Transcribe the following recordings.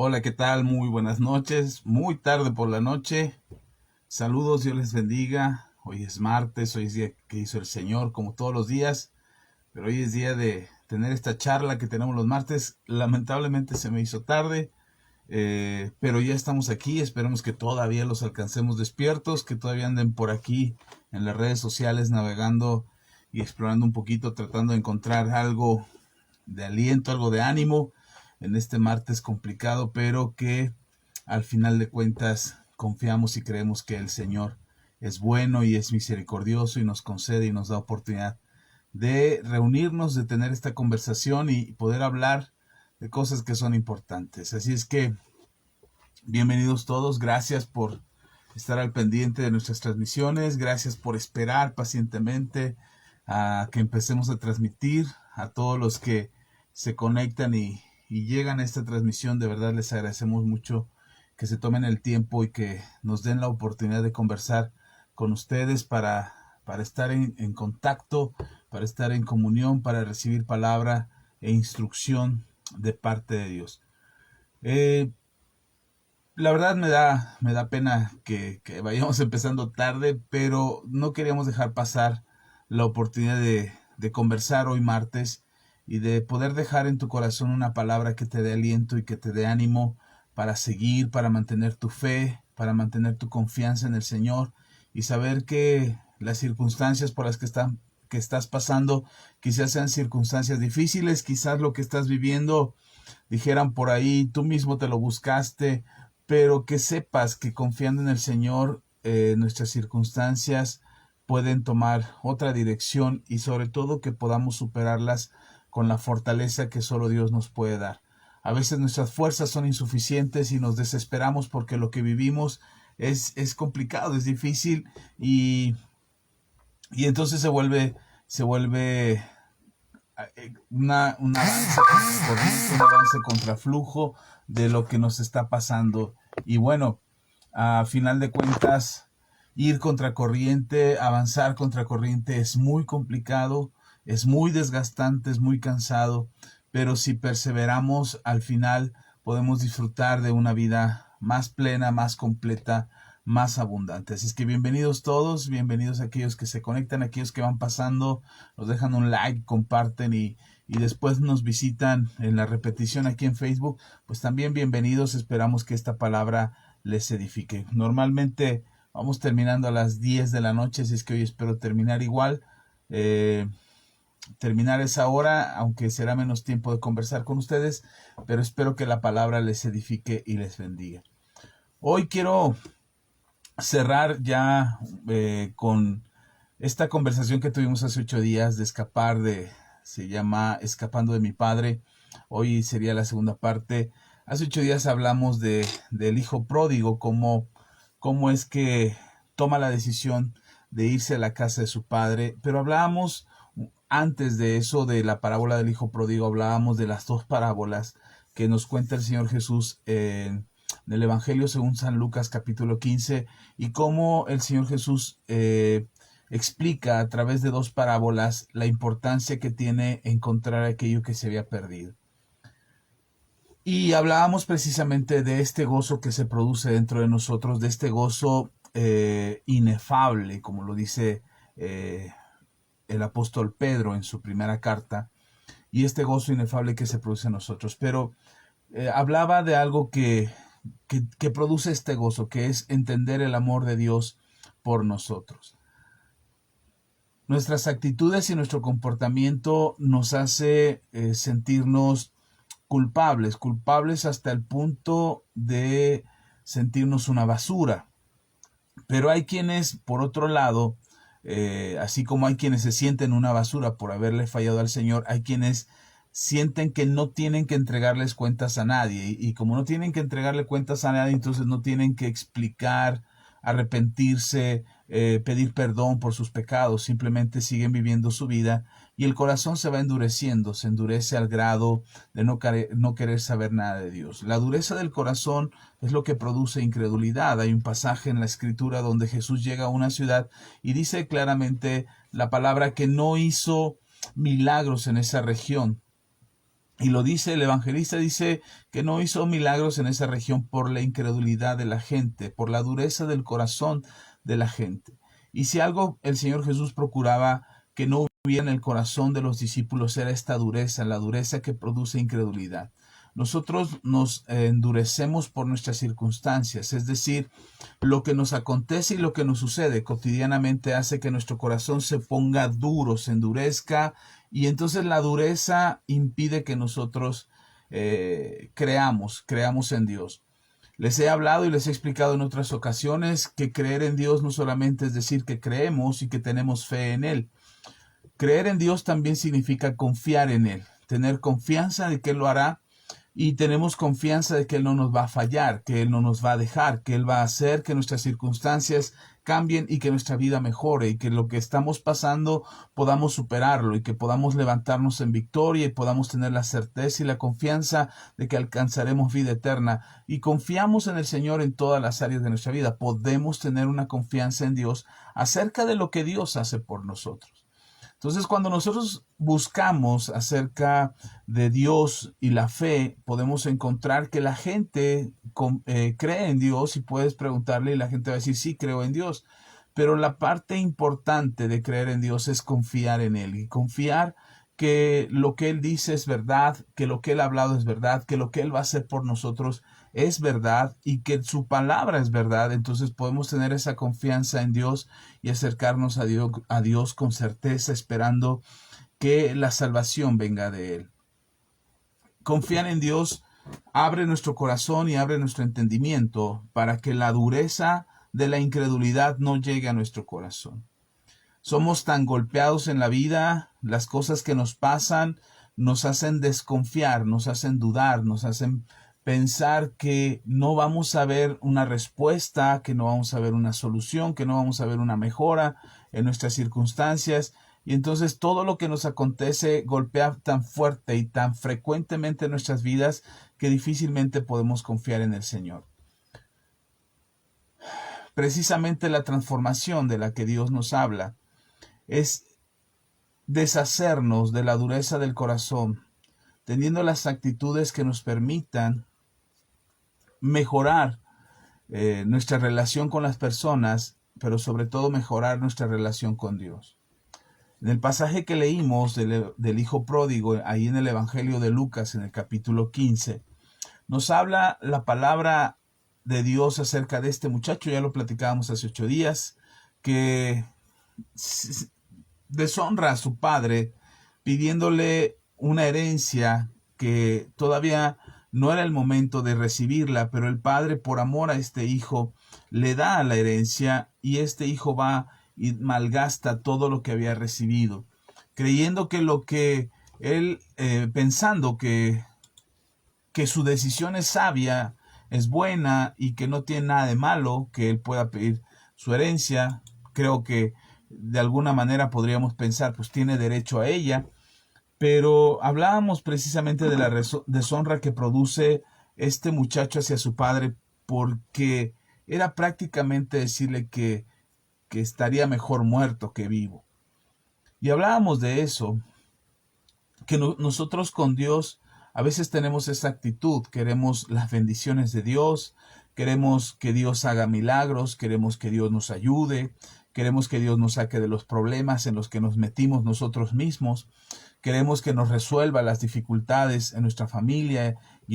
Hola, ¿qué tal? Muy buenas noches, muy tarde por la noche. Saludos, Dios les bendiga. Hoy es martes, hoy es día que hizo el Señor, como todos los días, pero hoy es día de tener esta charla que tenemos los martes. Lamentablemente se me hizo tarde, pero ya estamos aquí. Esperemos que todavía los alcancemos despiertos, que todavía anden por aquí en las redes sociales navegando y explorando un poquito, tratando de encontrar algo de aliento, algo de ánimo en este martes complicado, pero que al final de cuentas confiamos y creemos que el Señor es bueno y es misericordioso y nos concede y nos da oportunidad de reunirnos, de tener esta conversación y poder hablar de cosas que son importantes. Así es que bienvenidos todos, gracias por estar al pendiente de nuestras transmisiones, gracias por esperar pacientemente a que empecemos a transmitir, a todos los que se conectan y llegan a esta transmisión. De verdad les agradecemos mucho que se tomen el tiempo y que nos den la oportunidad de conversar con ustedes para estar en contacto, para estar en comunión, para recibir palabra e instrucción de parte de Dios. La verdad me da pena que vayamos empezando tarde, pero no queríamos dejar pasar la oportunidad de conversar hoy martes y de poder dejar en tu corazón una palabra que te dé aliento y que te dé ánimo para seguir, para mantener tu fe, para mantener tu confianza en el Señor y saber que las circunstancias por las que estás pasando quizás sean circunstancias difíciles, quizás lo que estás viviendo, dijeran por ahí, tú mismo te lo buscaste, pero que sepas que confiando en el Señor, nuestras circunstancias pueden tomar otra dirección y sobre todo que podamos superarlas con la fortaleza que solo Dios nos puede dar. A veces nuestras fuerzas son insuficientes y nos desesperamos porque lo que vivimos es complicado, es difícil y entonces se vuelve un avance contra flujo de lo que nos está pasando. Y bueno, a final de cuentas, ir contracorriente, avanzar contracorriente es muy complicado, es muy desgastante, es muy cansado, pero si perseveramos, al final podemos disfrutar de una vida más plena, más completa, más abundante. Así es que bienvenidos todos, bienvenidos a aquellos que se conectan, aquellos que van pasando, nos dejan un like, comparten y después nos visitan en la repetición aquí en Facebook, pues también bienvenidos. Esperamos que esta palabra les edifique. Normalmente vamos terminando a las 10 de la noche, así es que hoy espero terminar igual. Terminar esa hora, aunque será menos tiempo de conversar con ustedes, pero espero que la palabra les edifique y les bendiga. Hoy quiero cerrar ya con esta conversación que tuvimos hace 8 días de se llama Escapando de mi Padre. Hoy sería la segunda parte. Hace 8 días hablamos del hijo pródigo, cómo es que toma la decisión de irse a la casa de su padre, pero hablábamos antes de eso, de la parábola del hijo pródigo, hablábamos de las dos parábolas que nos cuenta el Señor Jesús en el Evangelio según San Lucas capítulo 15 y cómo el Señor Jesús explica a través de dos parábolas la importancia que tiene encontrar aquello que se había perdido. Y hablábamos precisamente de este gozo que se produce dentro de nosotros, de este gozo inefable, como lo dice el apóstol Pedro en su primera carta, y este gozo inefable que se produce en nosotros. Pero hablaba de algo que produce este gozo, que es entender el amor de Dios por nosotros. Nuestras actitudes y nuestro comportamiento nos hace sentirnos culpables hasta el punto de sentirnos una basura. Pero hay quienes, por otro lado, así como hay quienes se sienten una basura por haberle fallado al Señor, hay quienes sienten que no tienen que entregarles cuentas a nadie. Y como no tienen que entregarle cuentas a nadie, entonces no tienen que explicar, arrepentirse, pedir perdón por sus pecados. Simplemente siguen viviendo su vida y el corazón se va endureciendo, se endurece al grado de no querer saber nada de Dios. La dureza del corazón es lo que produce incredulidad. Hay un pasaje en la Escritura donde Jesús llega a una ciudad y dice claramente la palabra que no hizo milagros en esa región. Y lo dice el evangelista, dice que no hizo milagros en esa región por la incredulidad de la gente, por la dureza del corazón de la gente. Y si algo el Señor Jesús procuraba que no hubiera en el corazón de los discípulos era esta dureza, la dureza que produce incredulidad. Nosotros nos endurecemos por nuestras circunstancias, es decir, lo que nos acontece y lo que nos sucede cotidianamente hace que nuestro corazón se ponga duro, se endurezca, y entonces la dureza impide que nosotros creamos en Dios. Les he hablado y les he explicado en otras ocasiones que creer en Dios no solamente es decir que creemos y que tenemos fe en Él. Creer en Dios también significa confiar en Él, tener confianza de que Él lo hará, y tenemos confianza de que Él no nos va a fallar, que Él no nos va a dejar, que Él va a hacer que nuestras circunstancias cambien y que nuestra vida mejore, y que lo que estamos pasando podamos superarlo y que podamos levantarnos en victoria y podamos tener la certeza y la confianza de que alcanzaremos vida eterna. Y confiamos en el Señor en todas las áreas de nuestra vida. Podemos tener una confianza en Dios acerca de lo que Dios hace por nosotros. Entonces, cuando nosotros buscamos acerca de Dios y la fe, podemos encontrar que la gente cree en Dios, y puedes preguntarle y la gente va a decir, sí, creo en Dios. Pero la parte importante de creer en Dios es confiar en Él y confiar que lo que Él dice es verdad, que lo que Él ha hablado es verdad, que lo que Él va a hacer por nosotros es verdad y que su palabra es verdad. Entonces podemos tener esa confianza en Dios y acercarnos a Dios con certeza, esperando que la salvación venga de Él. Confiar en Dios abre nuestro corazón y abre nuestro entendimiento para que la dureza de la incredulidad no llegue a nuestro corazón. Somos tan golpeados en la vida, las cosas que nos pasan nos hacen desconfiar, nos hacen dudar, nos hacen pensar que no vamos a ver una respuesta, que no vamos a ver una solución, que no vamos a ver una mejora en nuestras circunstancias. Y entonces todo lo que nos acontece golpea tan fuerte y tan frecuentemente en nuestras vidas que difícilmente podemos confiar en el Señor. Precisamente la transformación de la que Dios nos habla es deshacernos de la dureza del corazón, teniendo las actitudes que nos permitan mejorar nuestra relación con las personas, pero sobre todo mejorar nuestra relación con Dios. En el pasaje que leímos del hijo pródigo, ahí en el Evangelio de Lucas, en el capítulo 15, nos habla la palabra de Dios acerca de este muchacho. Ya lo platicábamos hace 8 días, que deshonra a su padre pidiéndole una herencia que todavía no era el momento de recibirla, pero el padre, por amor a este hijo, le da la herencia, y este hijo va y malgasta todo lo que había recibido, creyendo que lo que él, pensando que su decisión es sabia, es buena y que no tiene nada de malo que él pueda pedir su herencia. Creo que de alguna manera podríamos pensar, pues tiene derecho a ella, pero hablábamos precisamente de la deshonra que produce este muchacho hacia su padre, porque era prácticamente decirle que estaría mejor muerto que vivo. Y hablábamos de eso, que nosotros con Dios a veces tenemos esa actitud, queremos las bendiciones de Dios, queremos que Dios haga milagros, queremos que Dios nos ayude, queremos que Dios nos saque de los problemas en los que nos metimos nosotros mismos, queremos que nos resuelva las dificultades en nuestra familia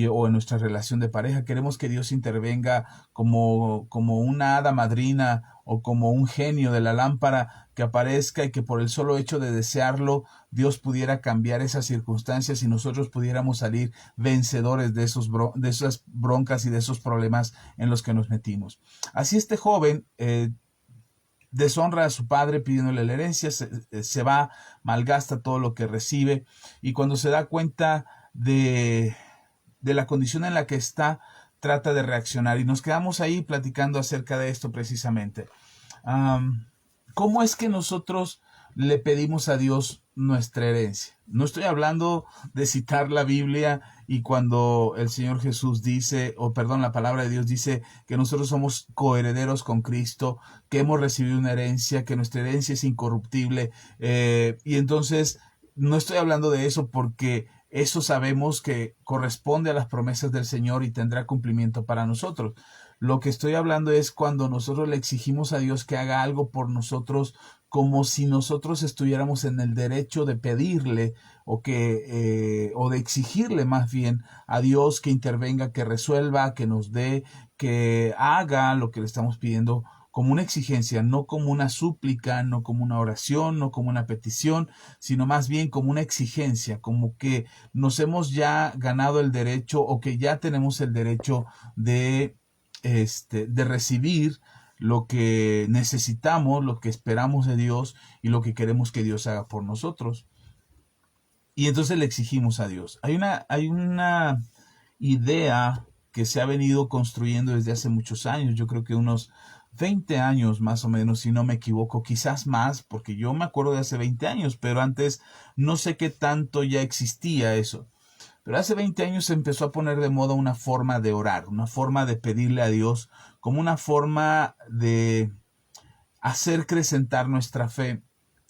o en nuestra relación de pareja, queremos que Dios intervenga como una hada madrina o como un genio de la lámpara que aparezca y que por el solo hecho de desearlo Dios pudiera cambiar esas circunstancias y nosotros pudiéramos salir vencedores de esas broncas y de esos problemas en los que nos metimos. Así este joven deshonra a su padre pidiéndole la herencia, se va, malgasta todo lo que recibe, y cuando se da cuenta de la condición en la que está, trata de reaccionar. Y nos quedamos ahí platicando acerca de esto precisamente. ¿Cómo es que nosotros le pedimos a Dios nuestra herencia? No estoy hablando de citar la Biblia y cuando el Señor Jesús dice, la palabra de Dios dice que nosotros somos coherederos con Cristo, que hemos recibido una herencia, que nuestra herencia es incorruptible. Y entonces no estoy hablando de eso porque eso sabemos que corresponde a las promesas del Señor y tendrá cumplimiento para nosotros. Lo que estoy hablando es cuando nosotros le exigimos a Dios que haga algo por nosotros, como si nosotros estuviéramos en el derecho de pedirle o de exigirle más bien a Dios que intervenga, que resuelva, que nos dé, que haga lo que le estamos pidiendo como una exigencia, no como una súplica, no como una oración, no como una petición, sino más bien como una exigencia, como que nos hemos ya ganado el derecho o que ya tenemos el derecho de recibir lo que necesitamos, lo que esperamos de Dios y lo que queremos que Dios haga por nosotros. Y entonces le exigimos a Dios. Hay una idea que se ha venido construyendo desde hace muchos años, yo creo que unos 20 años más o menos, si no me equivoco, quizás más, porque yo me acuerdo de hace 20 años, pero antes no sé qué tanto ya existía eso. Pero hace 20 años se empezó a poner de moda una forma de orar, una forma de pedirle a Dios, como una forma de hacer acrecentar nuestra fe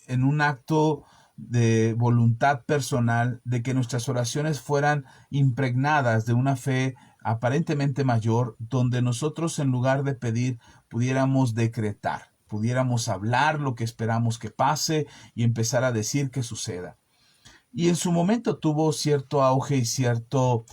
en un acto de voluntad personal, de que nuestras oraciones fueran impregnadas de una fe aparentemente mayor, donde nosotros en lugar de pedir pudiéramos decretar, pudiéramos hablar lo que esperamos que pase y empezar a decir que suceda. Y en su momento tuvo cierto auge y cierto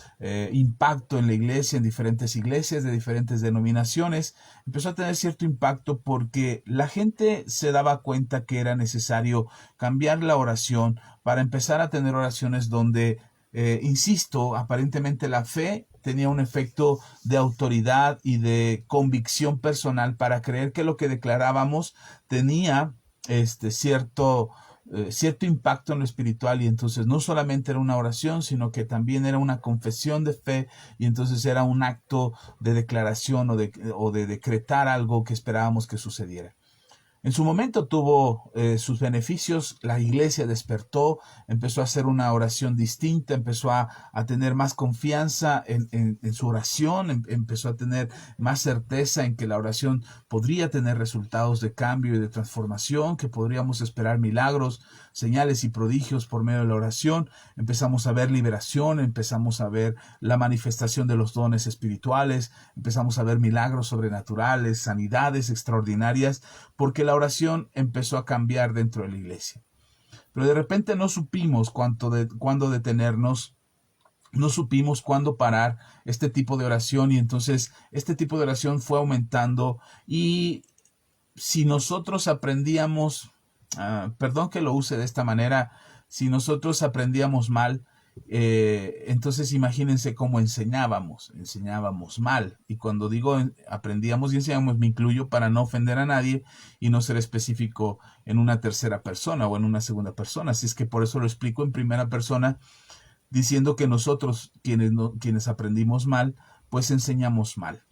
impacto en la iglesia, en diferentes iglesias de diferentes denominaciones. Empezó a tener cierto impacto porque la gente se daba cuenta que era necesario cambiar la oración para empezar a tener oraciones donde, insisto, aparentemente la fe tenía un efecto de autoridad y de convicción personal para creer que lo que declarábamos tenía cierto impacto en lo espiritual, y entonces no solamente era una oración, sino que también era una confesión de fe, y entonces era un acto de declaración o de decretar algo que esperábamos que sucediera. En su momento tuvo sus beneficios, la iglesia despertó, empezó a hacer una oración distinta, empezó a tener más confianza en su oración, empezó a tener más certeza en que la oración podría tener resultados de cambio y de transformación, que podríamos esperar milagros, señales y prodigios por medio de la oración. Empezamos a ver liberación, empezamos a ver la manifestación de los dones espirituales, empezamos a ver milagros sobrenaturales, sanidades extraordinarias, porque la oración empezó a cambiar dentro de la iglesia. Pero de repente no supimos cuándo detenernos, no supimos cuándo parar este tipo de oración, y entonces este tipo de oración fue aumentando. Y si nosotros aprendíamos, perdón que lo use de esta manera, si nosotros aprendíamos mal, entonces imagínense cómo enseñábamos mal. Y cuando digo aprendíamos y enseñábamos, me incluyo para no ofender a nadie y no ser específico en una tercera persona o en una segunda persona. Así es que por eso lo explico en primera persona, diciendo que nosotros, quienes aprendimos mal, pues enseñamos mal.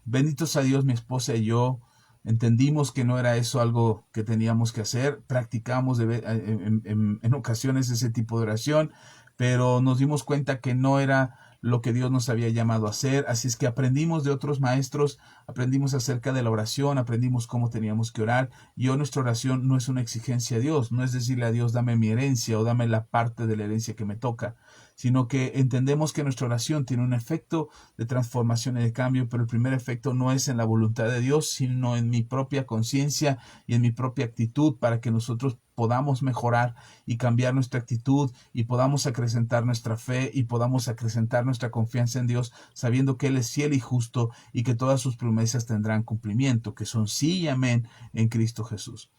Benditos a Dios, mi esposa y yo entendimos que no era eso algo que teníamos que hacer. Practicamos en ocasiones ese tipo de oración, pero nos dimos cuenta que no era lo que Dios nos había llamado a hacer. Así es que aprendimos de otros maestros, aprendimos acerca de la oración, aprendimos cómo teníamos que orar. Y hoy nuestra oración no es una exigencia a Dios, no es decirle a Dios, dame mi herencia o dame la parte de la herencia que me toca, sino que entendemos que nuestra oración tiene un efecto de transformación y de cambio, pero el primer efecto no es en la voluntad de Dios, sino en mi propia conciencia y en mi propia actitud, para que nosotros podamos mejorar y cambiar nuestra actitud y podamos acrecentar nuestra fe y podamos acrecentar nuestra confianza en Dios, sabiendo que Él es fiel y justo y que todas sus promesas tendrán cumplimiento, que son sí y amén en Cristo Jesús.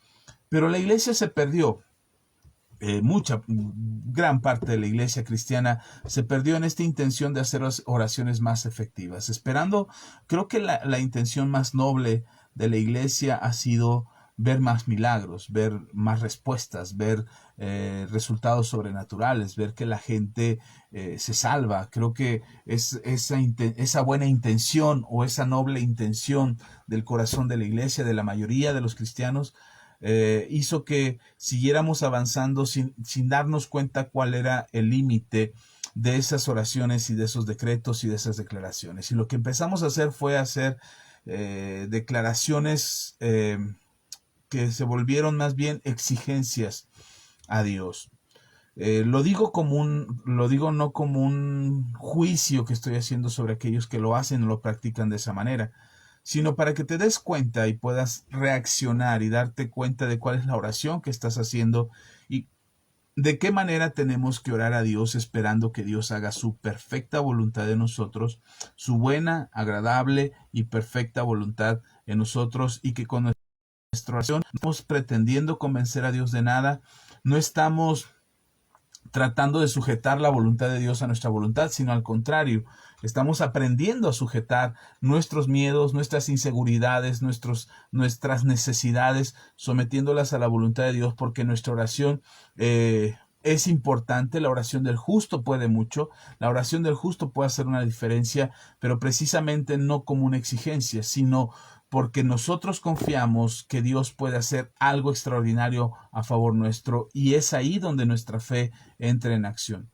Pero la iglesia se perdió. Gran parte de la iglesia cristiana se perdió en esta intención de hacer oraciones más efectivas, esperando. Creo que la intención más noble de la iglesia ha sido ver más milagros, ver más respuestas, ver resultados sobrenaturales, ver que la gente se salva. Creo que esa buena intención o esa noble intención del corazón de la iglesia, de la mayoría de los cristianos, hizo que siguiéramos avanzando sin darnos cuenta cuál era el límite de esas oraciones y de esos decretos y de esas declaraciones. Y lo que empezamos a hacer fue hacer declaraciones que se volvieron más bien exigencias a Dios. Lo digo no como un juicio que estoy haciendo sobre aquellos que lo hacen o lo practican de esa manera, sino para que te des cuenta y puedas reaccionar y darte cuenta de cuál es la oración que estás haciendo y de qué manera tenemos que orar a Dios esperando que Dios haga su perfecta voluntad en nosotros, su buena, agradable y perfecta voluntad en nosotros, y que con nuestra oración no estamos pretendiendo convencer a Dios de nada, no estamos tratando de sujetar la voluntad de Dios a nuestra voluntad, sino al contrario, estamos aprendiendo a sujetar nuestros miedos, nuestras inseguridades, nuestras necesidades, sometiéndolas a la voluntad de Dios, porque nuestra oración es importante. La oración del justo puede mucho, la oración del justo puede hacer una diferencia, pero precisamente no como una exigencia, sino porque nosotros confiamos que Dios puede hacer algo extraordinario a favor nuestro, y es ahí donde nuestra fe entra en acción.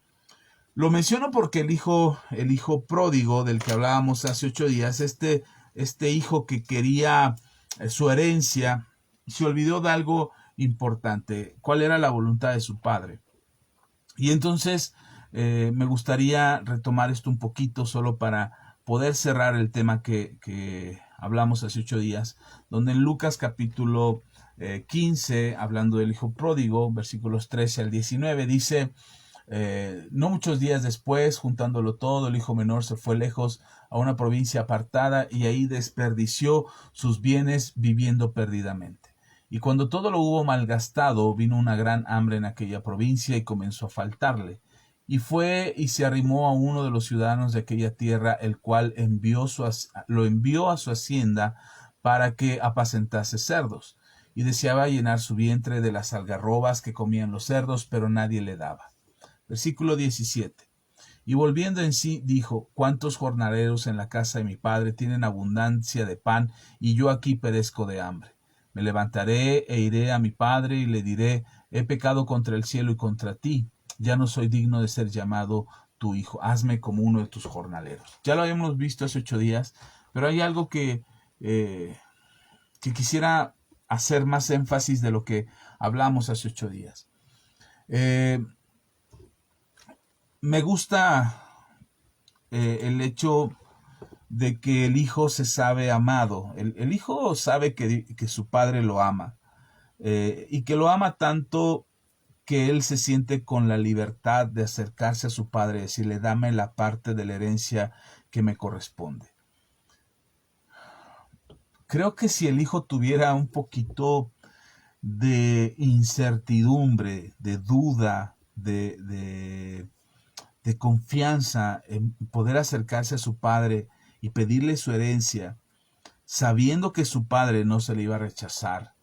Lo menciono porque el hijo pródigo del que hablábamos hace 8 días, este hijo que quería su herencia, se olvidó de algo importante: cuál era la voluntad de su padre. Y entonces me gustaría retomar esto un poquito solo para poder cerrar el tema que hablamos hace 8 días, donde en Lucas capítulo 15, hablando del hijo pródigo, versículos 13 al 19, dice: no muchos días después, juntándolo todo, el hijo menor se fue lejos a una provincia apartada, y ahí desperdició sus bienes viviendo perdidamente. Y cuando todo lo hubo malgastado, vino una gran hambre en aquella provincia y comenzó a faltarle. Y fue y se arrimó a uno de los ciudadanos de aquella tierra, el cual lo envió a su hacienda para que apacentase cerdos. Y deseaba llenar su vientre de las algarrobas que comían los cerdos, pero nadie le daba. Versículo 17. Y volviendo en sí, dijo: ¿cuántos jornaleros en la casa de mi padre tienen abundancia de pan, y yo aquí perezco de hambre? Me levantaré e iré a mi padre y le diré: he pecado contra el cielo y contra ti, ya no soy digno de ser llamado tu hijo, hazme como uno de tus jornaleros. Ya lo habíamos visto hace 8 días, pero hay algo que quisiera hacer más énfasis de lo que hablamos hace 8 días. Me gusta el hecho de que el hijo se sabe amado. El hijo sabe que su padre lo ama, y que lo ama tanto que él se siente con la libertad de acercarse a su padre y decirle: dame la parte de la herencia que me corresponde. Creo que si el hijo tuviera un poquito de incertidumbre, de duda, de confianza en poder acercarse a su padre y pedirle su herencia, sabiendo que su padre no se le iba a rechazar,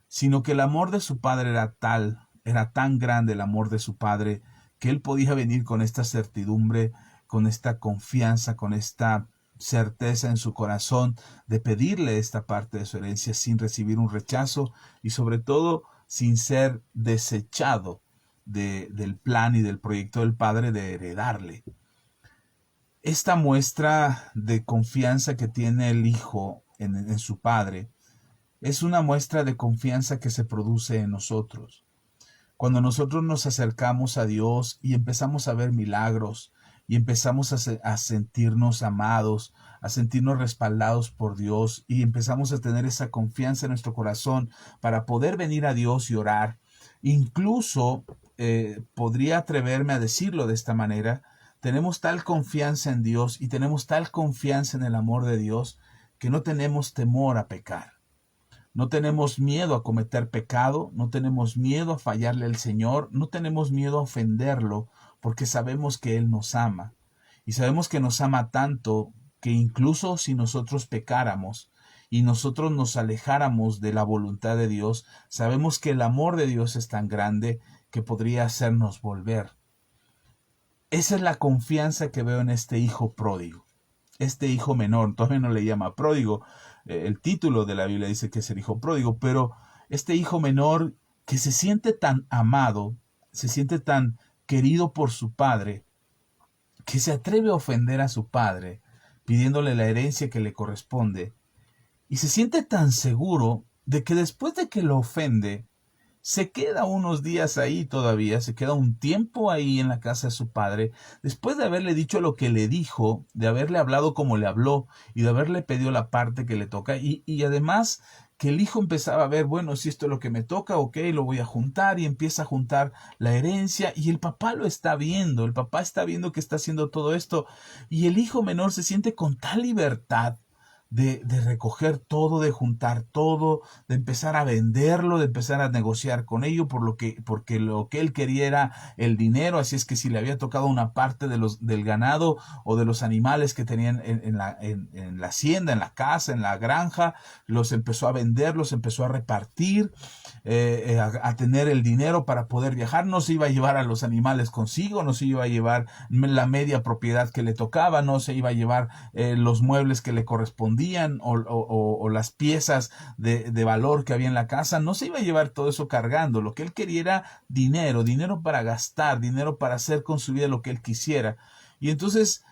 sino que el amor de su padre era tan grande el amor de su padre, que él podía venir con esta certidumbre, con esta confianza, con esta certeza en su corazón de pedirle esta parte de su herencia sin recibir un rechazo, y sobre todo sin ser desechado del plan y del proyecto del padre de heredarle. Esta muestra de confianza que tiene el hijo en su padre es una muestra de confianza que se produce en nosotros. Cuando nosotros nos acercamos a Dios y empezamos a ver milagros, y empezamos a sentirnos amados, a sentirnos respaldados por Dios, y empezamos a tener esa confianza en nuestro corazón para poder venir a Dios y orar. Incluso podría atreverme a decirlo de esta manera: tenemos tal confianza en Dios y tenemos tal confianza en el amor de Dios, que no tenemos temor a pecar. No tenemos miedo a cometer pecado, no tenemos miedo a fallarle al Señor, no tenemos miedo a ofenderlo, porque sabemos que Él nos ama. Y sabemos que nos ama tanto que incluso si nosotros pecáramos y nosotros nos alejáramos de la voluntad de Dios, sabemos que el amor de Dios es tan grande que podría hacernos volver. Esa es la confianza que veo en este hijo pródigo. Este hijo menor, todavía no le llama pródigo, el título de la Biblia dice que es el hijo pródigo, pero este hijo menor que se siente tan amado, se siente tan querido por su padre, que se atreve a ofender a su padre pidiéndole la herencia que le corresponde, y se siente tan seguro de que después de que lo ofende, se queda unos días ahí todavía, se queda un tiempo ahí en la casa de su padre, después de haberle dicho lo que le dijo, de haberle hablado como le habló y de haberle pedido la parte que le toca y además que el hijo empezaba a ver, bueno, si esto es lo que me toca, ok, lo voy a juntar y empieza a juntar la herencia y el papá lo está viendo, el papá está viendo que está haciendo todo esto y el hijo menor se siente con tal libertad de recoger todo, de juntar todo, de empezar a venderlo, de empezar a negociar con ello, porque lo que él quería era el dinero, así es que si le había tocado una parte del ganado o de los animales que tenían en la hacienda, en la casa, en la granja, los empezó a vender, los empezó a repartir, a tener el dinero para poder viajar, no se iba a llevar a los animales consigo, no se iba a llevar la media propiedad que le tocaba, no se iba a llevar los muebles que le correspondían o las piezas de valor que había en la casa, no se iba a llevar todo eso cargando, lo que él quería era dinero, dinero para gastar, dinero para hacer con su vida lo que él quisiera. Y entonces,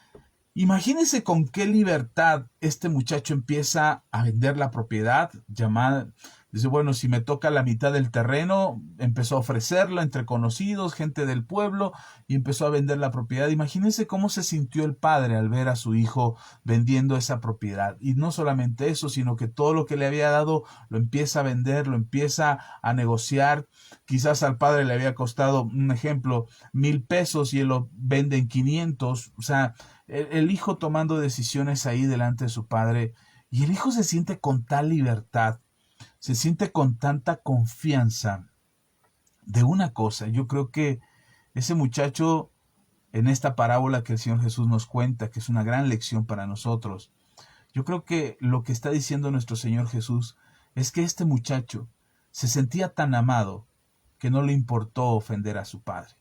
imagínense con qué libertad este muchacho empieza a vender la propiedad, llamada, dice, bueno, si me toca la mitad del terreno, empezó a ofrecerla entre conocidos, gente del pueblo, y empezó a vender la propiedad. Imagínense cómo se sintió el padre al ver a su hijo vendiendo esa propiedad. Y no solamente eso, sino que todo lo que le había dado lo empieza a vender, lo empieza a negociar. Quizás al padre le había costado, un ejemplo, 1,000 pesos y él lo vende en 500. O sea, el hijo tomando decisiones ahí delante de su padre, y el hijo se siente con tal libertad, se siente con tanta confianza de una cosa. Yo creo que ese muchacho, en esta parábola que el Señor Jesús nos cuenta, que es una gran lección para nosotros, yo creo que lo que está diciendo nuestro Señor Jesús es que este muchacho se sentía tan amado que no le importó ofender a su padre.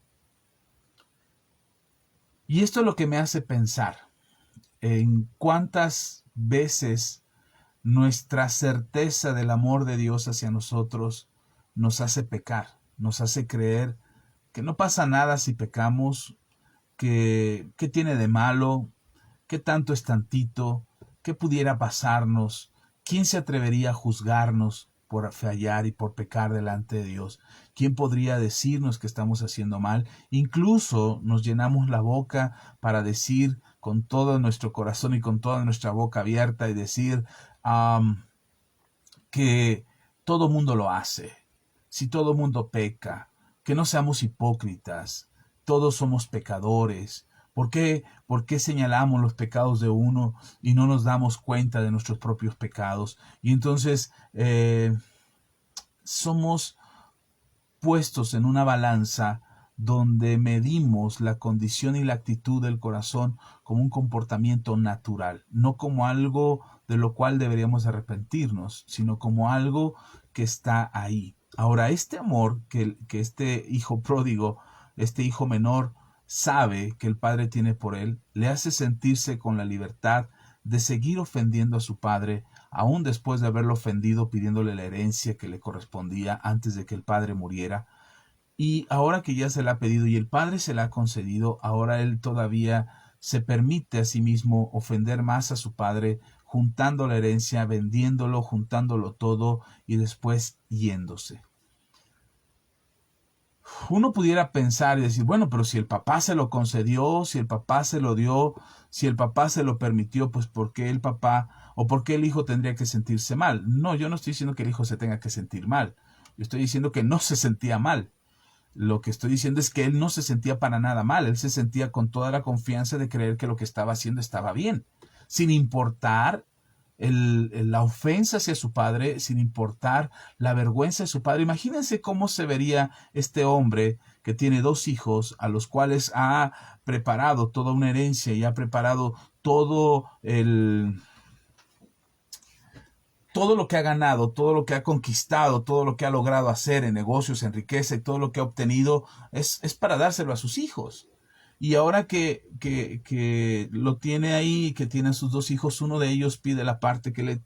Y esto es lo que me hace pensar en cuántas veces nuestra certeza del amor de Dios hacia nosotros nos hace pecar, nos hace creer que no pasa nada si pecamos, que qué tiene de malo, qué tanto es tantito, qué pudiera pasarnos, quién se atrevería a juzgarnos por fallar y por pecar delante de Dios, quién podría decirnos que estamos haciendo mal. Incluso nos llenamos la boca para decir con todo nuestro corazón y con toda nuestra boca abierta y decir que todo mundo lo hace, si todo mundo peca, que no seamos hipócritas, todos somos pecadores. ¿Por qué señalamos los pecados de uno y no nos damos cuenta de nuestros propios pecados? Y entonces somos puestos en una balanza donde medimos la condición y la actitud del corazón como un comportamiento natural, no como algo de lo cual deberíamos arrepentirnos, sino como algo que está ahí. Ahora, este amor que este hijo pródigo, este hijo menor, sabe que el padre tiene por él, le hace sentirse con la libertad de seguir ofendiendo a su padre, aún después de haberlo ofendido pidiéndole la herencia que le correspondía antes de que el padre muriera. Y ahora que ya se la ha pedido y el padre se la ha concedido, ahora él todavía se permite a sí mismo ofender más a su padre, juntando la herencia, vendiéndolo, juntándolo todo y después yéndose. Uno pudiera pensar y decir, bueno, pero si el papá se lo concedió, si el papá se lo dio, si el papá se lo permitió, pues ¿por qué el papá o por qué el hijo tendría que sentirse mal? No, yo no estoy diciendo que el hijo se tenga que sentir mal. Yo estoy diciendo que no se sentía mal. Lo que estoy diciendo es que él no se sentía para nada mal. Él se sentía con toda la confianza de creer que lo que estaba haciendo estaba bien, sin importar la ofensa hacia su padre, sin importar la vergüenza de su padre. Imagínense cómo se vería este hombre que tiene 2 hijos a los cuales ha preparado toda una herencia y ha preparado todo lo que ha ganado, todo lo que ha conquistado, todo lo que ha logrado hacer en negocios, en riqueza y todo lo que ha obtenido es para dárselo a sus hijos. Y ahora que lo tiene ahí, que tiene a sus 2 hijos, uno de ellos pide la parte que le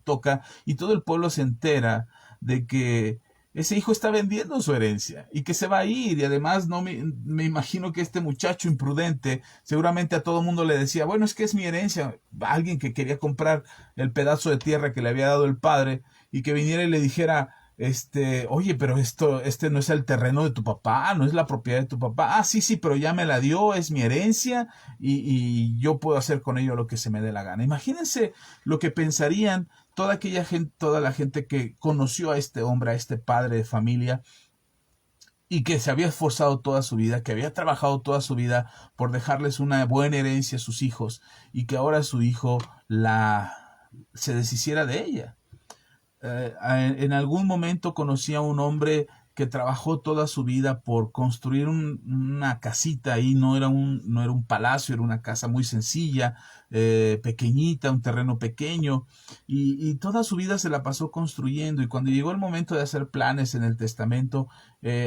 toca y todo el pueblo se entera de que ese hijo está vendiendo su herencia y que se va a ir. Y además no me imagino que este muchacho imprudente seguramente a todo mundo le decía, bueno, es que es mi herencia. Alguien que quería comprar el pedazo de tierra que le había dado el padre y que viniera y le dijera, Oye, pero este no es el terreno de tu papá, no es la propiedad de tu papá. Ah, sí, sí, pero ya me la dio, es mi herencia y yo puedo hacer con ello lo que se me dé la gana. Imagínense lo que pensarían toda aquella gente, toda la gente que conoció a este hombre, a este padre de familia, y que se había esforzado toda su vida, que había trabajado toda su vida por dejarles una buena herencia a sus hijos, y que ahora su hijo se deshiciera de ella. En algún momento conocí a un hombre que trabajó toda su vida por construir una casita ahí, no era un palacio, era una casa muy sencilla, pequeñita, un terreno pequeño, y toda su vida se la pasó construyendo, y cuando llegó el momento de hacer planes en el testamento,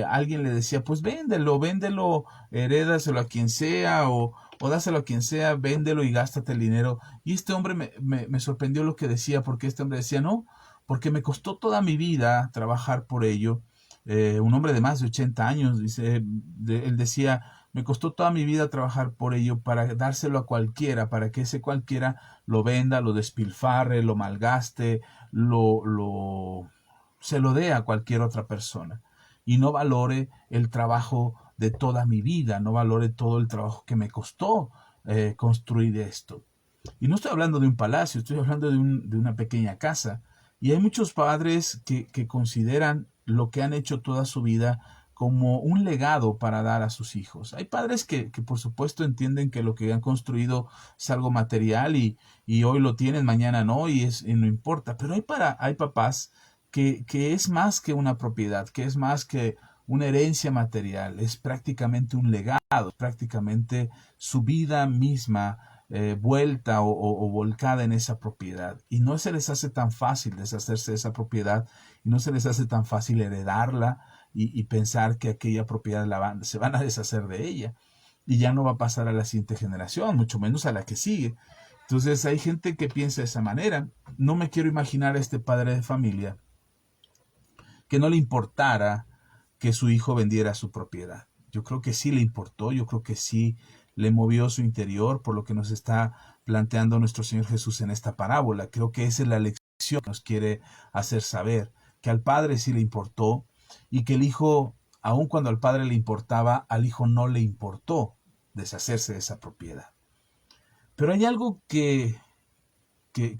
alguien le decía, pues véndelo, herédaselo a quien sea, o dáselo a quien sea, véndelo y gástate el dinero. Y este hombre me sorprendió lo que decía, porque este hombre decía, no, porque me costó toda mi vida trabajar por ello. Un hombre de más de 80 años, él decía, me costó toda mi vida trabajar por ello para dárselo a cualquiera, para que ese cualquiera lo venda, lo despilfarre, lo malgaste, se lo dé a cualquier otra persona y no valore el trabajo de toda mi vida, no valore todo el trabajo que me costó construir esto. Y no estoy hablando de un palacio, estoy hablando de una pequeña casa. Y hay muchos padres que consideran lo que han hecho toda su vida como un legado para dar a sus hijos. Hay padres que por supuesto entienden que lo que han construido es algo material y hoy lo tienen, mañana no, y no importa. Pero hay papás que es más que una propiedad, que es más que una herencia material, es prácticamente un legado, es prácticamente su vida misma vuelta o volcada en esa propiedad. Y no se les hace tan fácil deshacerse de esa propiedad y no se les hace tan fácil heredarla y pensar que aquella propiedad se van a deshacer de ella y ya no va a pasar a la siguiente generación, mucho menos a la que sigue. Entonces hay gente que piensa de esa manera. No me quiero imaginar a este padre de familia que no le importara que su hijo vendiera su propiedad. Yo creo que sí le importó, yo creo que sí le movió su interior por lo que nos está planteando nuestro Señor Jesús en esta parábola. Creo que esa es la lección que nos quiere hacer saber, que al padre sí le importó y que el hijo, aun cuando al padre le importaba, al hijo no le importó deshacerse de esa propiedad. Pero hay algo que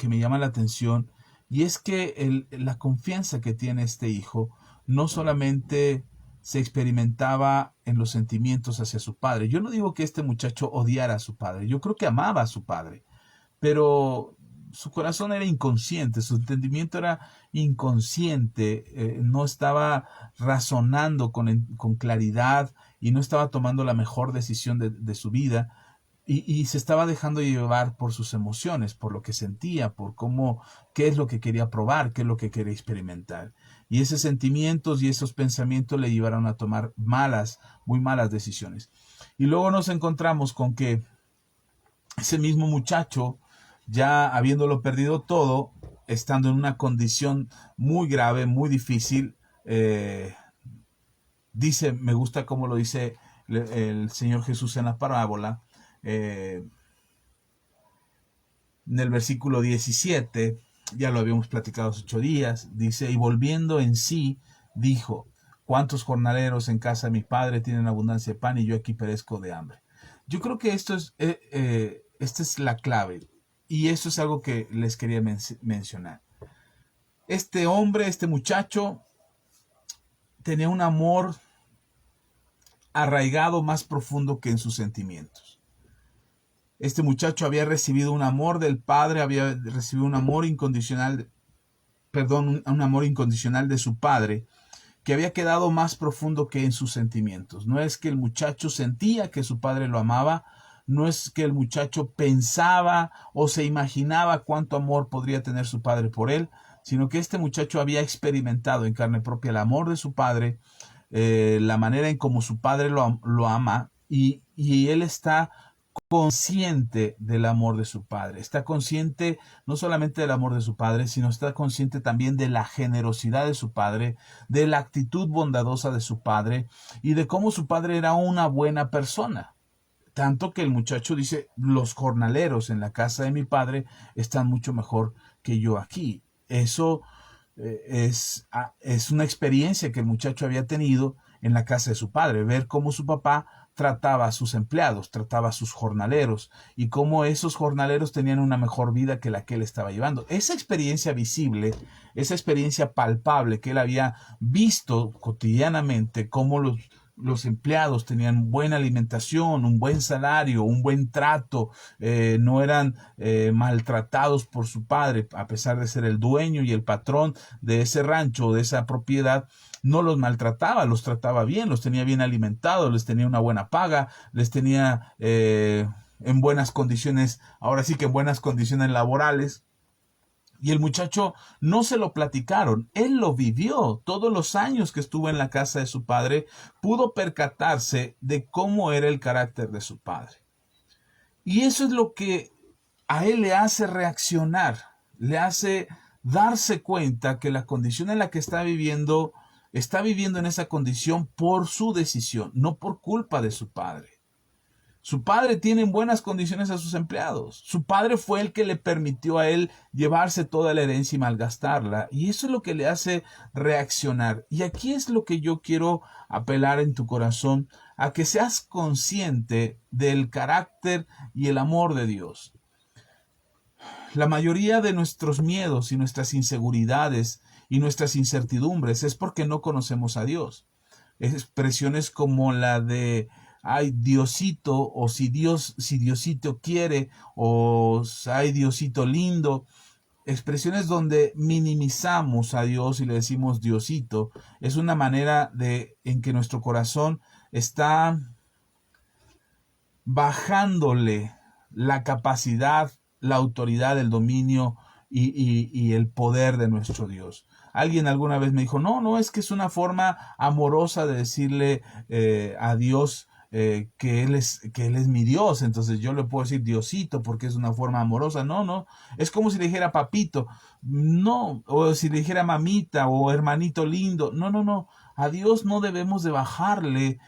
me llama la atención y es que la confianza que tiene este hijo no solamente se experimentaba en los sentimientos hacia su padre. Yo no digo que este muchacho odiara a su padre, yo creo que amaba a su padre, pero su corazón era inconsciente, su entendimiento era inconsciente, no estaba razonando con claridad y no estaba tomando la mejor decisión de su vida, y se estaba dejando llevar por sus emociones, por lo que sentía, por qué es lo que quería probar, qué es lo que quería experimentar. Y esos sentimientos y esos pensamientos le llevaron a tomar muy malas decisiones. Y luego nos encontramos con que ese mismo muchacho, ya habiéndolo perdido todo, estando en una condición muy grave, muy difícil, me gusta cómo lo dice el Señor Jesús en la parábola, eh, en el versículo 17, ya lo habíamos platicado hace 8 días, dice, y volviendo en sí, dijo, ¿cuántos jornaleros en casa de mi padre tienen abundancia de pan y yo aquí perezco de hambre? Yo creo que esta es la clave y eso es algo que les quería mencionar. Este hombre, este muchacho, tenía un amor arraigado más profundo que en sus sentimientos. Este muchacho había recibido un amor del padre, había recibido un amor incondicional, un amor incondicional de su padre, que había quedado más profundo que en sus sentimientos. No es que el muchacho sentía que su padre lo amaba, no es que el muchacho pensaba o se imaginaba cuánto amor podría tener su padre por él, sino que este muchacho había experimentado en carne propia el amor de su padre, la manera en cómo su padre lo ama, y él está consciente del amor de su padre, está consciente no solamente del amor de su padre, sino está consciente también de la generosidad de su padre, de la actitud bondadosa de su padre y de cómo su padre era una buena persona. Tanto que el muchacho dice, los jornaleros en la casa de mi padre están mucho mejor que yo aquí. Eso es una experiencia que el muchacho había tenido en la casa de su padre, ver cómo su papá trataba a sus empleados, trataba a sus jornaleros y cómo esos jornaleros tenían una mejor vida que la que él estaba llevando. Esa experiencia visible, esa experiencia palpable que él había visto cotidianamente, cómo los empleados tenían buena alimentación, un buen salario, un buen trato, no eran maltratados por su padre, a pesar de ser el dueño y el patrón de ese rancho, de esa propiedad, no los maltrataba, los trataba bien, los tenía bien alimentados, les tenía una buena paga, les tenía en buenas condiciones, ahora sí que en buenas condiciones laborales. Y el muchacho no se lo platicaron, él lo vivió. Todos los años que estuvo en la casa de su padre, pudo percatarse de cómo era el carácter de su padre. Y eso es lo que a él le hace reaccionar, le hace darse cuenta que la condición en la que está viviendo en esa condición por su decisión, no por culpa de su padre. Su padre tiene en buenas condiciones a sus empleados. Su padre fue el que le permitió a él llevarse toda la herencia y malgastarla. Y eso es lo que le hace reaccionar. Y aquí es lo que yo quiero apelar en tu corazón, a que seas consciente del carácter y el amor de Dios. La mayoría de nuestros miedos y nuestras inseguridades y nuestras incertidumbres es porque no conocemos a Dios. Expresiones como la de ay Diosito, o si Diosito quiere, o ay Diosito lindo, expresiones donde minimizamos a Dios y le decimos Diosito, es una manera en que nuestro corazón está bajándole la capacidad, la autoridad, el dominio y el poder de nuestro Dios. Alguien alguna vez me dijo, no, es que es una forma amorosa de decirle a Dios que él es mi Dios, entonces yo le puedo decir Diosito porque es una forma amorosa. No, es como si le dijera papito, no, o si le dijera mamita o hermanito lindo. No, a Dios no debemos de bajarle,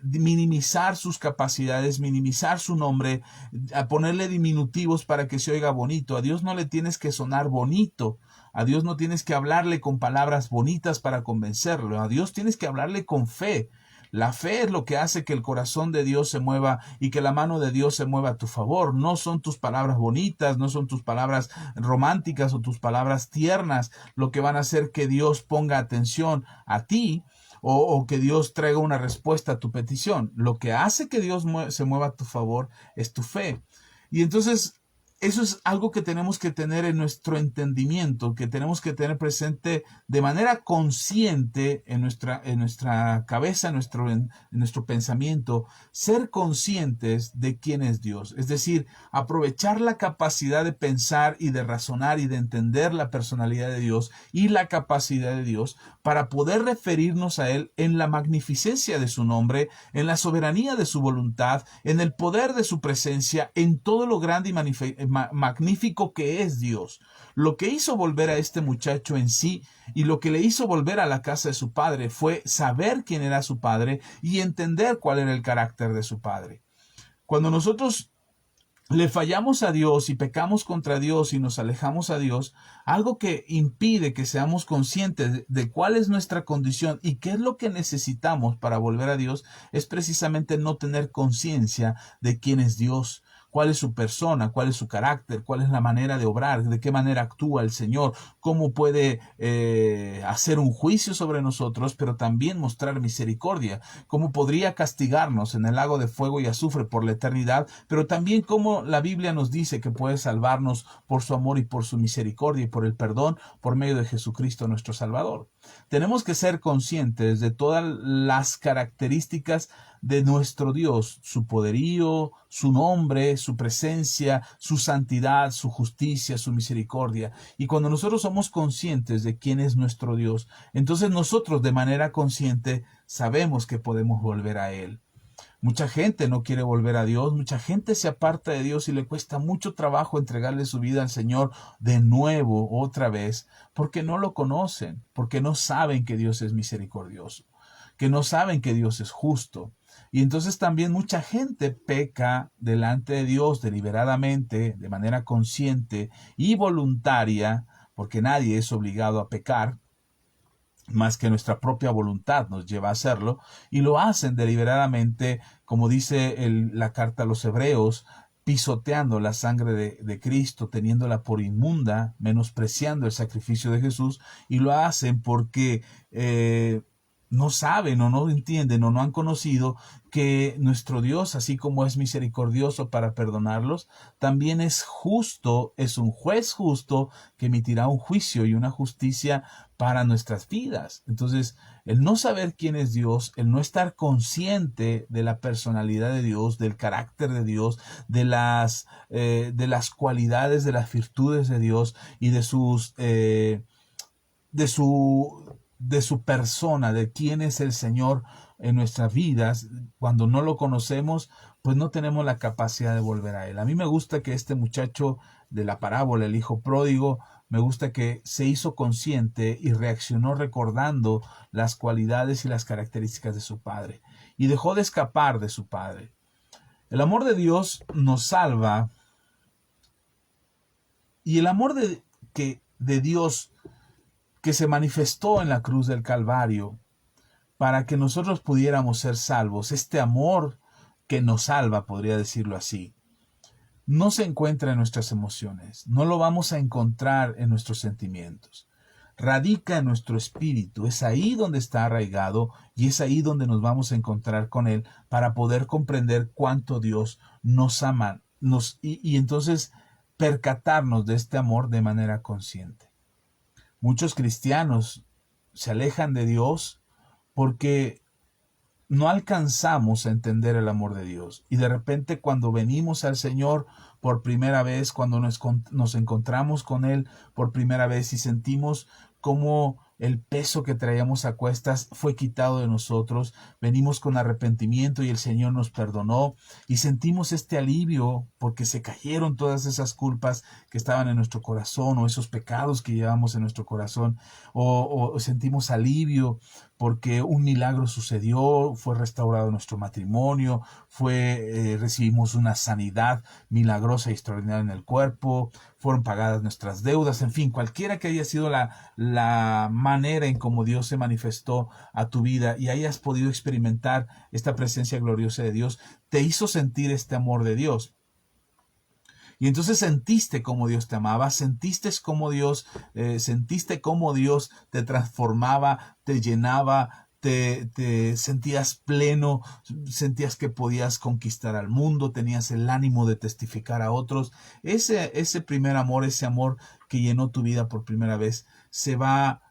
minimizar sus capacidades, minimizar su nombre, a ponerle diminutivos para que se oiga bonito. A Dios no le tienes que sonar bonito. A Dios no tienes que hablarle con palabras bonitas para convencerlo. A Dios tienes que hablarle con fe. La fe es lo que hace que el corazón de Dios se mueva y que la mano de Dios se mueva a tu favor. No son tus palabras bonitas, no son tus palabras románticas o tus palabras tiernas lo que van a hacer que Dios ponga atención a ti, o que Dios traiga una respuesta a tu petición. Lo que hace que Dios se mueva a tu favor es tu fe. Y entonces eso es algo que tenemos que tener en nuestro entendimiento, que tenemos que tener presente de manera consciente en nuestra cabeza, en nuestro pensamiento, ser conscientes de quién es Dios. Es decir, aprovechar la capacidad de pensar y de razonar y de entender la personalidad de Dios y la capacidad de Dios para poder referirnos a Él en la magnificencia de su nombre, en la soberanía de su voluntad, en el poder de su presencia, en todo lo grande y magnífico que es Dios. Lo que hizo volver a este muchacho en sí y lo que le hizo volver a la casa de su padre fue saber quién era su padre y entender cuál era el carácter de su padre. Cuando nosotros le fallamos a Dios y pecamos contra Dios y nos alejamos a Dios, algo que impide que seamos conscientes de cuál es nuestra condición y qué es lo que necesitamos para volver a Dios, es precisamente no tener conciencia de quién es Dios, cuál es su persona, cuál es su carácter, cuál es la manera de obrar, de qué manera actúa el Señor, cómo puede hacer un juicio sobre nosotros, pero también mostrar misericordia, cómo podría castigarnos en el lago de fuego y azufre por la eternidad, pero también cómo la Biblia nos dice que puede salvarnos por su amor y por su misericordia y por el perdón por medio de Jesucristo nuestro Salvador. Tenemos que ser conscientes de todas las características de nuestro Dios, su poderío, su nombre, su presencia, su santidad, su justicia, su misericordia. Y cuando nosotros somos conscientes de quién es nuestro Dios, entonces nosotros de manera consciente sabemos que podemos volver a Él. Mucha gente no quiere volver a Dios, mucha gente se aparta de Dios y le cuesta mucho trabajo entregarle su vida al Señor de nuevo, otra vez, porque no lo conocen, porque no saben que Dios es misericordioso, que no saben que Dios es justo. Y entonces también mucha gente peca delante de Dios deliberadamente, de manera consciente y voluntaria, porque nadie es obligado a pecar, más que nuestra propia voluntad nos lleva a hacerlo, y lo hacen deliberadamente, como dice la carta a los Hebreos, pisoteando la sangre de Cristo, teniéndola por inmunda, menospreciando el sacrificio de Jesús, y lo hacen porque no saben o no entienden o no han conocido que nuestro Dios, así como es misericordioso para perdonarlos, también es justo, es un juez justo que emitirá un juicio y una justicia para nuestras vidas. Entonces, el no saber quién es Dios, el no estar consciente de la personalidad de Dios, del carácter de Dios, de las cualidades, de las virtudes de Dios y de su persona, de quién es el Señor en nuestras vidas, cuando no lo conocemos, pues no tenemos la capacidad de volver a Él. A mí me gusta que este muchacho de la parábola, el hijo pródigo, me gusta que se hizo consciente y reaccionó recordando las cualidades y las características de su padre y dejó de escapar de su padre. El amor de Dios nos salva, y el amor de Dios que se manifestó en la cruz del Calvario para que nosotros pudiéramos ser salvos, este amor que nos salva, podría decirlo así, no se encuentra en nuestras emociones, no lo vamos a encontrar en nuestros sentimientos. Radica en nuestro espíritu, es ahí donde está arraigado y es ahí donde nos vamos a encontrar con Él para poder comprender cuánto Dios nos ama y entonces percatarnos de este amor de manera consciente. Muchos cristianos se alejan de Dios porque no alcanzamos a entender el amor de Dios. Y de repente cuando venimos al Señor por primera vez, cuando nos encontramos con Él por primera vez y sentimos cómo el peso que traíamos a cuestas fue quitado de nosotros, venimos con arrepentimiento y el Señor nos perdonó y sentimos este alivio porque se cayeron todas esas culpas que estaban en nuestro corazón o esos pecados que llevamos en nuestro corazón o sentimos alivio porque un milagro sucedió, fue restaurado nuestro matrimonio, recibimos una sanidad milagrosa y extraordinaria en el cuerpo, fueron pagadas nuestras deudas, en fin, cualquiera que haya sido la manera en cómo Dios se manifestó a tu vida y hayas podido experimentar esta presencia gloriosa de Dios, te hizo sentir este amor de Dios. Y entonces sentiste cómo Dios te amaba, sentiste cómo Dios te transformaba, te llenaba, te sentías pleno, sentías que podías conquistar al mundo, tenías el ánimo de testificar a otros. Ese primer amor, ese amor que llenó tu vida por primera vez, se va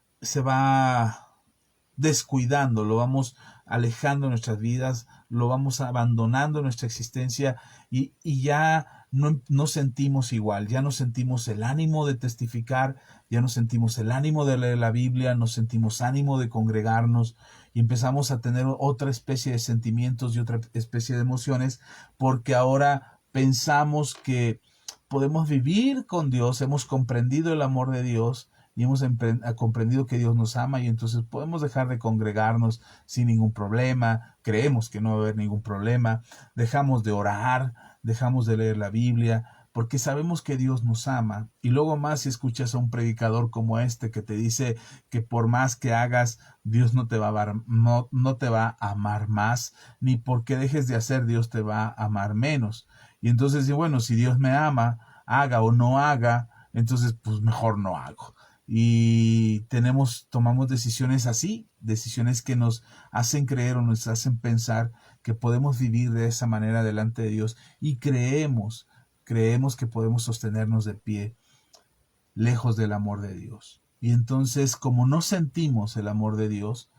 descuidando, lo vamos alejando de nuestras vidas, lo vamos abandonando en nuestra existencia y ya no sentimos igual, ya no sentimos el ánimo de testificar, ya no sentimos el ánimo de leer la Biblia, no sentimos ánimo de congregarnos y empezamos a tener otra especie de sentimientos y otra especie de emociones porque ahora pensamos que podemos vivir con Dios, hemos comprendido el amor de Dios y hemos comprendido que Dios nos ama y entonces podemos dejar de congregarnos sin ningún problema, creemos que no va a haber ningún problema, dejamos de orar, dejamos de leer la Biblia, porque sabemos que Dios nos ama. Y luego más si escuchas a un predicador como este que te dice que por más que hagas, Dios no te va a amar, no te va a amar más, ni porque dejes de hacer, Dios te va a amar menos. Y entonces, bueno, si Dios me ama, haga o no haga, entonces pues mejor no hago. Y tomamos decisiones así, decisiones que nos hacen creer o nos hacen pensar que podemos vivir de esa manera delante de Dios y creemos que podemos sostenernos de pie lejos del amor de Dios. Y entonces, como no sentimos el amor de Dios,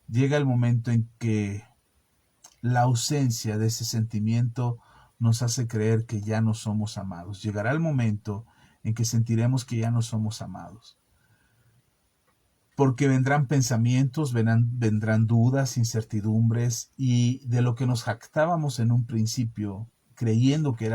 llega el momento en que la ausencia de ese sentimiento nos hace creer que ya no somos amados. Llegará el momento en que sentiremos que ya no somos amados. Porque vendrán pensamientos, vendrán dudas, incertidumbres, y de lo que nos jactábamos en un principio, creyendo que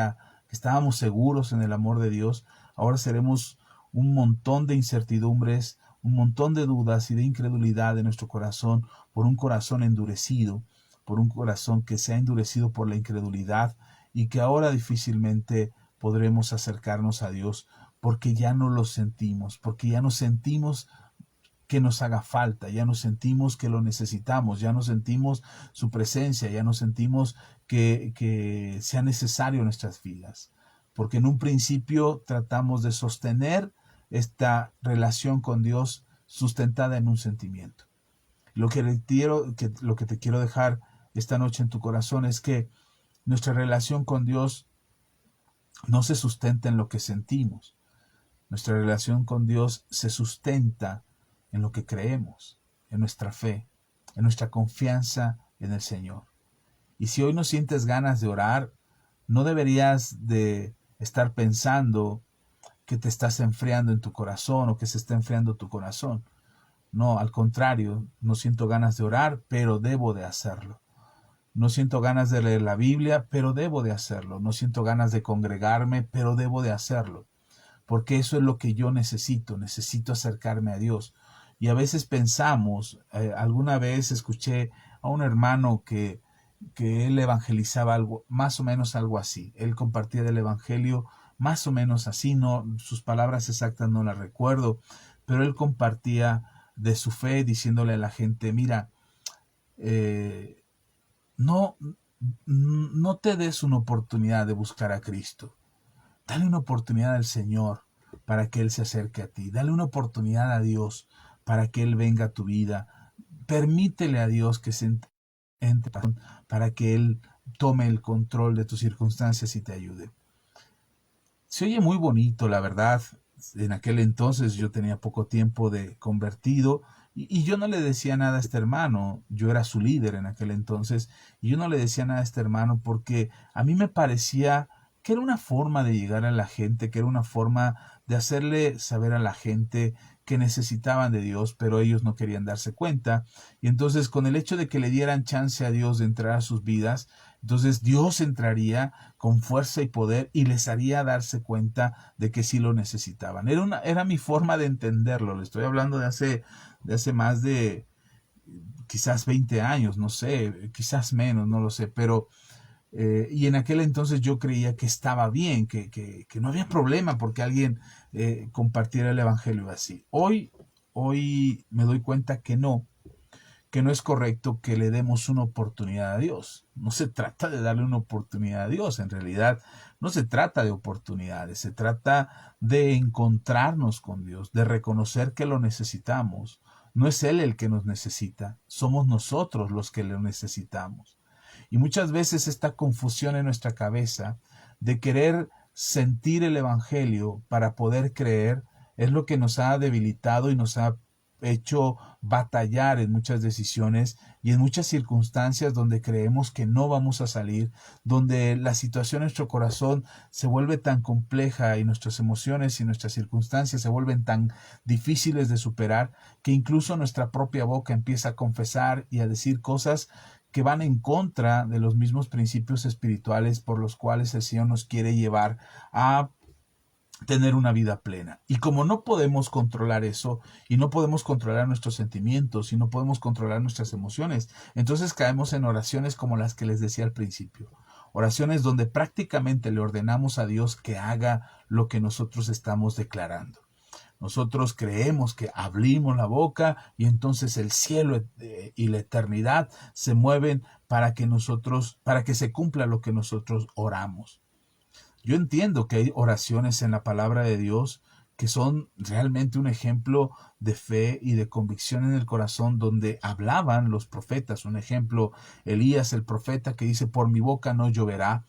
estábamos seguros en el amor de Dios, ahora seremos un montón de incertidumbres, un montón de dudas y de incredulidad en nuestro corazón, por un corazón endurecido, por un corazón que se ha endurecido por la incredulidad y que ahora difícilmente podremos acercarnos a Dios porque ya no lo sentimos, porque ya no sentimos que nos haga falta, ya no sentimos que lo necesitamos, ya no sentimos su presencia, ya no sentimos que sea necesario en nuestras vidas. Porque en un principio tratamos de sostener esta relación con Dios sustentada en un sentimiento. Lo que te quiero dejar esta noche en tu corazón es que nuestra relación con Dios no se sustenta en lo que sentimos. Nuestra relación con Dios se sustenta en lo que creemos, en nuestra fe, en nuestra confianza en el Señor. Y si hoy no sientes ganas de orar, no deberías de estar pensando que te estás enfriando en tu corazón o que se está enfriando tu corazón. No, al contrario, no siento ganas de orar, pero debo de hacerlo. No siento ganas de leer la Biblia, pero debo de hacerlo. No siento ganas de congregarme, pero debo de hacerlo. Porque eso es lo que yo necesito acercarme a Dios. Y a veces pensamos, alguna vez escuché a un hermano que él evangelizaba algo, más o menos algo así. Él compartía del evangelio más o menos así, no, sus palabras exactas no las recuerdo, pero él compartía de su fe diciéndole a la gente, mira, eh, no, no te des una oportunidad de buscar a Cristo. Dale una oportunidad al Señor para que Él se acerque a ti. Dale una oportunidad a Dios para que Él venga a tu vida. Permítele a Dios que se entre para que Él tome el control de tus circunstancias y te ayude. Se oye muy bonito, la verdad. En aquel entonces yo tenía poco tiempo de convertido y yo no le decía nada a este hermano. Yo era su líder en aquel entonces y yo no le decía nada a este hermano porque a mí me parecía que era una forma de llegar a la gente, que era una forma de hacerle saber a la gente que necesitaban de Dios, pero ellos no querían darse cuenta. Y entonces con el hecho de que le dieran chance a Dios de entrar a sus vidas, entonces Dios entraría con fuerza y poder y les haría darse cuenta de que sí lo necesitaban. Era mi forma de entenderlo. Le estoy hablando de hace más de quizás 20 años, no sé, quizás menos, no lo sé, pero y en aquel entonces yo creía que estaba bien, que no había problema porque alguien compartiera el evangelio así. Hoy me doy cuenta que no es correcto que le demos una oportunidad a Dios. No se trata de darle una oportunidad a Dios, en realidad no se trata de oportunidades, se trata de encontrarnos con Dios, de reconocer que lo necesitamos. No es Él el que nos necesita, somos nosotros los que lo necesitamos. Y muchas veces esta confusión en nuestra cabeza de querer sentir el Evangelio para poder creer es lo que nos ha debilitado y nos ha hecho batallar en muchas decisiones y en muchas circunstancias donde creemos que no vamos a salir, donde la situación en nuestro corazón se vuelve tan compleja y nuestras emociones y nuestras circunstancias se vuelven tan difíciles de superar que incluso nuestra propia boca empieza a confesar y a decir cosas que van en contra de los mismos principios espirituales por los cuales el Señor nos quiere llevar a tener una vida plena. Y como no podemos controlar eso, y no podemos controlar nuestros sentimientos, y no podemos controlar nuestras emociones, entonces caemos en oraciones como las que les decía al principio. Oraciones donde prácticamente le ordenamos a Dios que haga lo que nosotros estamos declarando. Nosotros creemos que abrimos la boca y entonces el cielo y la eternidad se mueven para que se cumpla lo que nosotros oramos. Yo entiendo que hay oraciones en la palabra de Dios que son realmente un ejemplo de fe y de convicción en el corazón donde hablaban los profetas. Un ejemplo, Elías el profeta que dice, por mi boca no lloverá.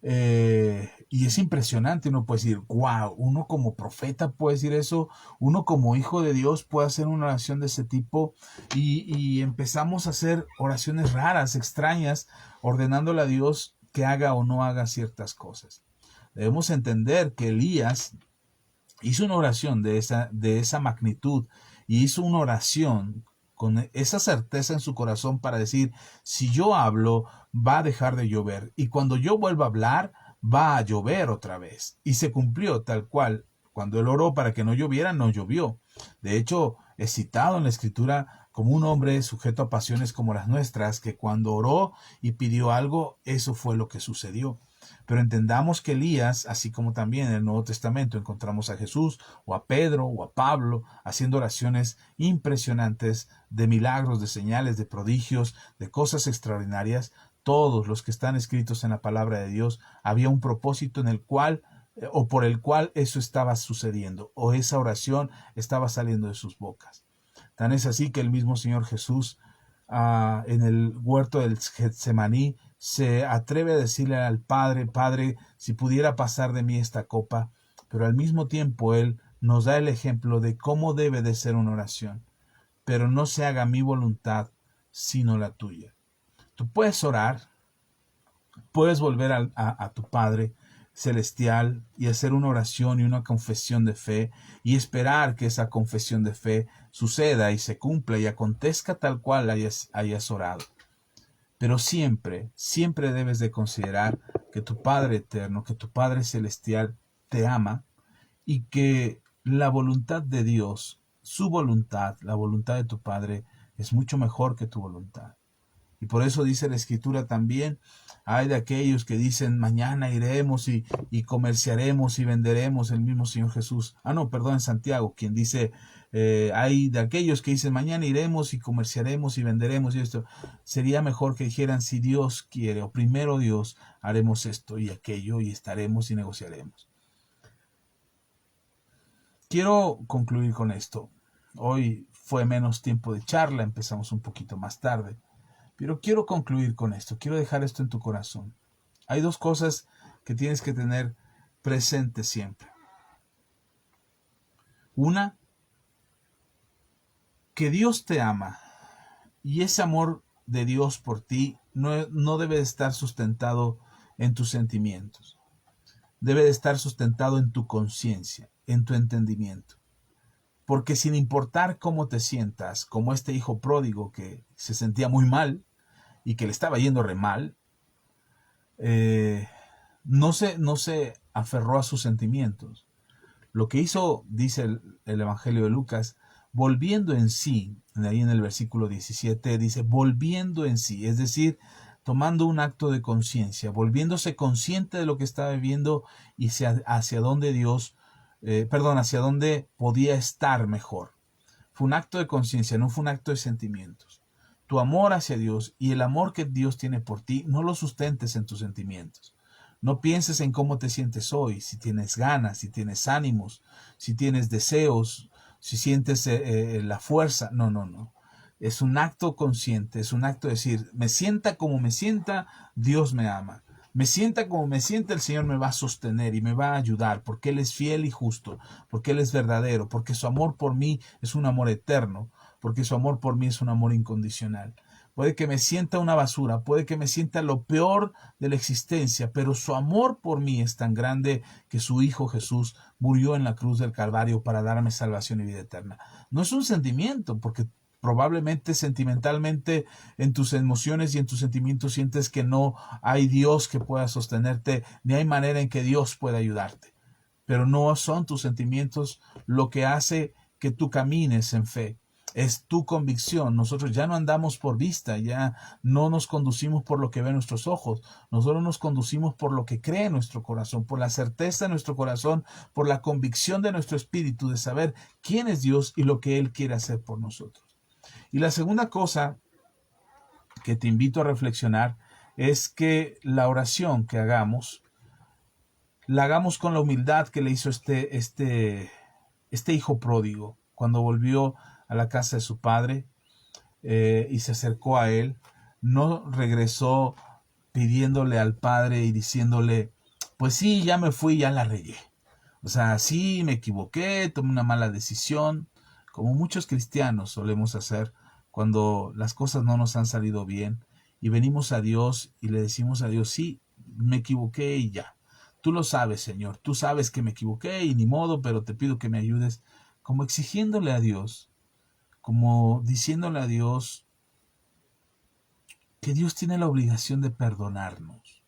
Y es impresionante, uno puede decir, wow, uno como profeta puede decir eso, uno como hijo de Dios puede hacer una oración de ese tipo y empezamos a hacer oraciones raras, extrañas, ordenándole a Dios que haga o no haga ciertas cosas. Debemos entender que Elías hizo una oración de esa magnitud y hizo una oración con esa certeza en su corazón para decir, si yo hablo, va a dejar de llover. Y cuando yo vuelva a hablar, va a llover otra vez. Y se cumplió tal cual. Cuando él oró para que no lloviera, no llovió. De hecho, es citado en la Escritura como un hombre sujeto a pasiones como las nuestras, que cuando oró y pidió algo, eso fue lo que sucedió. Pero entendamos que Elías, así como también en el Nuevo Testamento encontramos a Jesús o a Pedro o a Pablo haciendo oraciones impresionantes de milagros, de señales, de prodigios, de cosas extraordinarias, todos los que están escritos en la palabra de Dios, había un propósito en el cual o por el cual eso estaba sucediendo, o esa oración estaba saliendo de sus bocas. Tan es así que el mismo Señor Jesús en el huerto del Getsemaní se atreve a decirle al Padre, Padre, si pudiera pasar de mí esta copa, pero al mismo tiempo Él nos da el ejemplo de cómo debe de ser una oración. Pero no se haga mi voluntad, sino la tuya. Tú puedes orar, puedes volver a tu Padre celestial y hacer una oración y una confesión de fe y esperar que esa confesión de fe suceda y se cumpla y acontezca tal cual hayas orado. Pero siempre, siempre debes de considerar que tu Padre eterno, que tu Padre celestial te ama y que la voluntad de Dios, su voluntad, la voluntad de tu Padre, es mucho mejor que tu voluntad. Y por eso dice la Escritura también, hay de aquellos que dicen, mañana iremos y comerciaremos y venderemos, el mismo Señor Jesús. No, perdón, en Santiago, quien dice, hay de aquellos que dicen, mañana iremos y comerciaremos y venderemos y esto. Sería mejor que dijeran, si Dios quiere, o primero Dios, haremos esto y aquello y estaremos y negociaremos. Quiero concluir con esto. Hoy fue menos tiempo de charla, empezamos un poquito más tarde. Pero quiero concluir con esto, quiero dejar esto en tu corazón. Hay dos cosas que tienes que tener presentes siempre. Una, que Dios te ama y ese amor de Dios por ti no debe de estar sustentado en tus sentimientos. Debe de estar sustentado en tu conciencia, en tu entendimiento. Porque sin importar cómo te sientas, como este hijo pródigo que se sentía muy mal, y que le estaba yendo re mal, no se aferró a sus sentimientos. Lo que hizo, dice el Evangelio de Lucas, volviendo en sí, ahí en el versículo 17, dice, volviendo en sí, es decir, tomando un acto de conciencia, volviéndose consciente de lo que estaba viviendo y hacia dónde hacia dónde podía estar mejor. Fue un acto de conciencia, no fue un acto de sentimientos. Tu amor hacia Dios y el amor que Dios tiene por ti, no lo sustentes en tus sentimientos. No pienses en cómo te sientes hoy, si tienes ganas, si tienes ánimos, si tienes deseos, si sientes la fuerza. No. Es un acto consciente, es un acto de decir, me sienta como me sienta, Dios me ama. Me sienta como me sienta, el Señor me va a sostener y me va a ayudar, porque Él es fiel y justo, porque Él es verdadero, porque su amor por mí es un amor eterno, porque su amor por mí es un amor incondicional. Puede que me sienta una basura, puede que me sienta lo peor de la existencia, pero su amor por mí es tan grande que su Hijo Jesús murió en la cruz del Calvario para darme salvación y vida eterna. No es un sentimiento, porque probablemente sentimentalmente en tus emociones y en tus sentimientos sientes que no hay Dios que pueda sostenerte, ni hay manera en que Dios pueda ayudarte. Pero no son tus sentimientos lo que hace que tú camines en fe. Es tu convicción. Nosotros ya no andamos por vista, ya no nos conducimos por lo que ven nuestros ojos. Nosotros nos conducimos por lo que cree nuestro corazón, por la certeza de nuestro corazón, por la convicción de nuestro espíritu de saber quién es Dios y lo que Él quiere hacer por nosotros. Y la segunda cosa que te invito a reflexionar es que la oración que hagamos, la hagamos con la humildad que le hizo este hijo pródigo cuando volvió a la casa de su padre y se acercó a él. No regresó pidiéndole al padre y diciéndole, pues sí, ya me fui, ya la regué. O sea, sí, me equivoqué, tomé una mala decisión, como muchos cristianos solemos hacer cuando las cosas no nos han salido bien y venimos a Dios y le decimos a Dios, sí, me equivoqué y ya. Tú lo sabes, Señor, tú sabes que me equivoqué y ni modo, pero te pido que me ayudes, como exigiéndole a Dios, como diciéndole a Dios que Dios tiene la obligación de perdonarnos.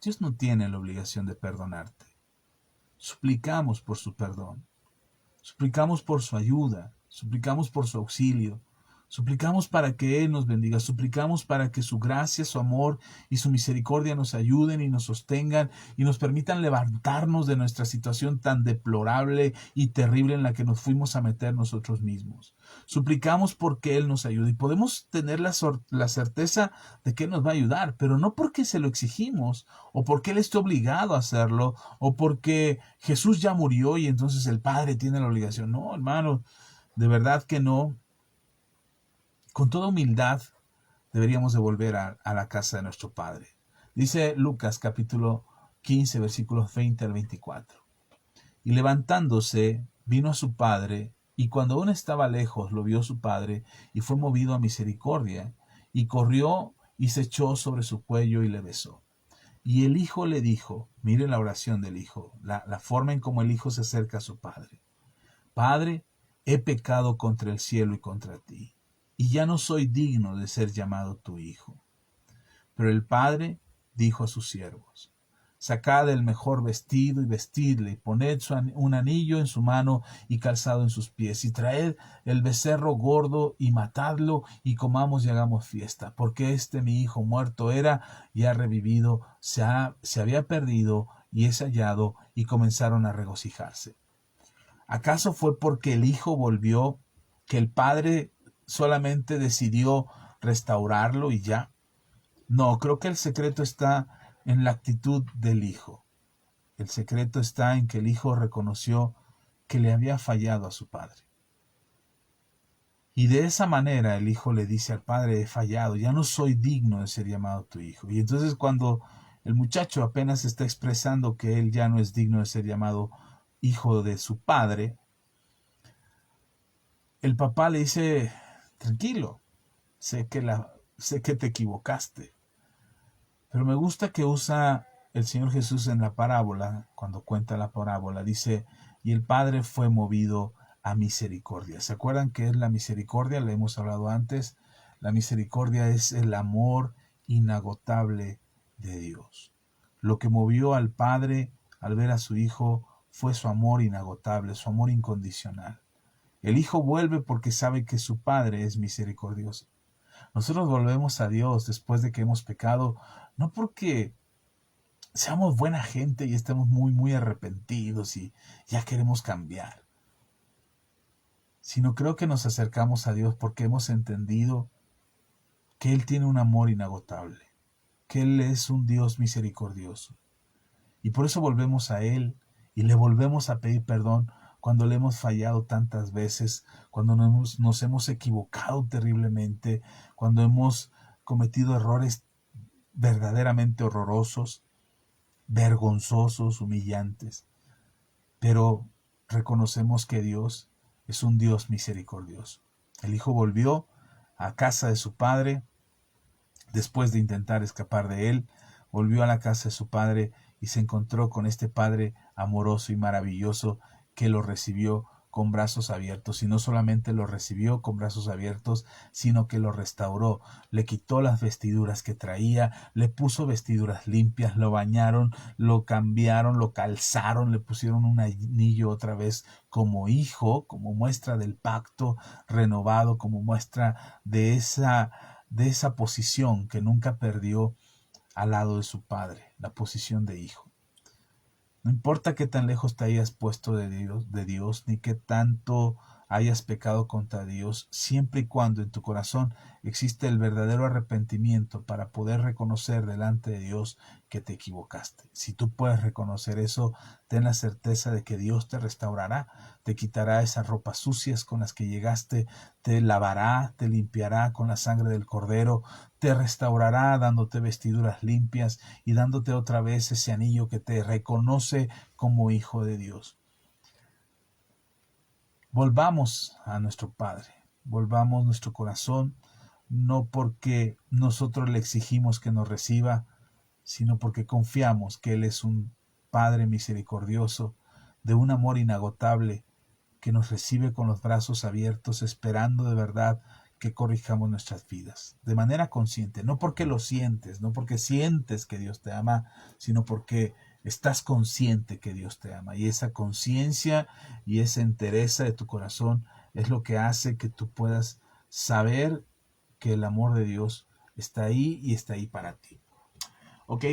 Dios no tiene la obligación de perdonarte. Suplicamos por su perdón, suplicamos por su ayuda, suplicamos por su auxilio, Suplicamos para que Él nos bendiga, suplicamos para que su gracia, su amor y su misericordia nos ayuden y nos sostengan y nos permitan levantarnos de nuestra situación tan deplorable y terrible en la que nos fuimos a meter nosotros mismos. Suplicamos porque Él nos ayude y podemos tener la certeza de que Él nos va a ayudar, pero no porque se lo exigimos o porque Él esté obligado a hacerlo o porque Jesús ya murió y entonces el Padre tiene la obligación. No, hermano, de verdad que no. Con toda humildad deberíamos de volver a la casa de nuestro Padre. Dice Lucas capítulo 15 versículos 20 al 24. Y levantándose, vino a su padre, y cuando aún estaba lejos, lo vio su padre, y fue movido a misericordia, y corrió y se echó sobre su cuello y le besó. Y el hijo le dijo, mire la oración del hijo, la forma en cómo el hijo se acerca a su padre. Padre, he pecado contra el cielo y contra ti, y ya no soy digno de ser llamado tu hijo. Pero el padre dijo a sus siervos, sacad el mejor vestido y vestidle, y poned un anillo en su mano y calzado en sus pies, y traed el becerro gordo y matadlo, y comamos y hagamos fiesta, porque mi hijo muerto era y ha revivido, se había perdido y es hallado, y comenzaron a regocijarse. ¿Acaso fue porque el hijo volvió que el padre solamente decidió restaurarlo y ya? No, creo que el secreto está en la actitud del hijo. El secreto está en que el hijo reconoció que le había fallado a su padre. Y de esa manera el hijo le dice al padre, he fallado, ya no soy digno de ser llamado tu hijo. Y entonces cuando el muchacho apenas está expresando que él ya no es digno de ser llamado hijo de su padre, el papá le dice, tranquilo, sé que te equivocaste. Pero me gusta que usa el Señor Jesús en la parábola, cuando cuenta la parábola, dice, y el Padre fue movido a misericordia. ¿Se acuerdan qué es la misericordia? Le hemos hablado antes. La misericordia es el amor inagotable de Dios. Lo que movió al Padre al ver a su Hijo fue su amor inagotable, su amor incondicional. El Hijo vuelve porque sabe que su Padre es misericordioso. Nosotros volvemos a Dios después de que hemos pecado, no porque seamos buena gente y estemos muy arrepentidos y ya queremos cambiar, sino creo que nos acercamos a Dios porque hemos entendido que Él tiene un amor inagotable, que Él es un Dios misericordioso. Y por eso volvemos a Él y le volvemos a pedir perdón cuando le hemos fallado tantas veces, cuando nos hemos equivocado terriblemente, cuando hemos cometido errores verdaderamente horrorosos, vergonzosos, humillantes. Pero reconocemos que Dios es un Dios misericordioso. El hijo volvió a casa de su padre después de intentar escapar de él, volvió a la casa de su padre y se encontró con este padre amoroso y maravilloso que lo recibió con brazos abiertos, y no solamente lo recibió con brazos abiertos, sino que lo restauró, le quitó las vestiduras que traía, le puso vestiduras limpias, lo bañaron, lo cambiaron, lo calzaron, le pusieron un anillo otra vez como hijo, como muestra del pacto renovado, como muestra de esa posición que nunca perdió al lado de su padre, la posición de hijo. No importa qué tan lejos te hayas puesto de Dios, ni qué tanto hayas pecado contra Dios, siempre y cuando en tu corazón existe el verdadero arrepentimiento para poder reconocer delante de Dios que te equivocaste. Si tú puedes reconocer eso, ten la certeza de que Dios te restaurará, te quitará esas ropas sucias con las que llegaste, te lavará, te limpiará con la sangre del Cordero, te restaurará dándote vestiduras limpias y dándote otra vez ese anillo que te reconoce como hijo de Dios. Volvamos a nuestro Padre, volvamos nuestro corazón, no porque nosotros le exigimos que nos reciba, sino porque confiamos que Él es un Padre misericordioso, de un amor inagotable, que nos recibe con los brazos abiertos, esperando de verdad que corrijamos nuestras vidas, de manera consciente, no porque lo sientes, no porque sientes que Dios te ama, sino porque estás consciente que Dios te ama. Y esa conciencia y esa entereza de tu corazón es lo que hace que tú puedas saber que el amor de Dios está ahí y está ahí para ti. Ok,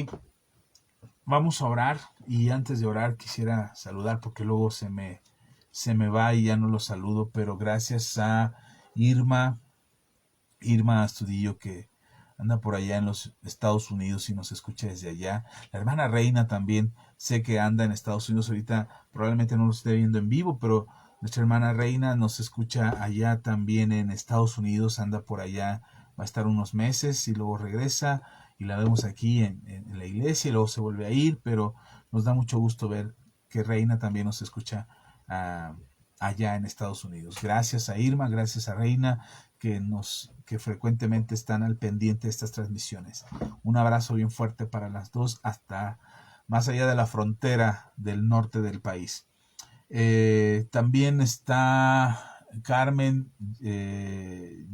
vamos a orar, y antes de orar quisiera saludar porque luego se me va y ya no lo saludo, pero gracias a Irma Astudillo, que anda por allá en los Estados Unidos y nos escucha desde allá. La hermana Reina también sé que anda en Estados Unidos ahorita, probablemente no lo esté viendo en vivo, pero nuestra hermana Reina nos escucha allá también en Estados Unidos, anda por allá, va a estar unos meses y luego regresa, y la vemos aquí en la iglesia y luego se vuelve a ir, pero nos da mucho gusto ver que Reina también nos escucha allá en Estados Unidos. Gracias a Irma, gracias a Reina, que frecuentemente están al pendiente de estas transmisiones. Un abrazo bien fuerte para las dos, hasta más allá de la frontera del norte del país. También está Carmen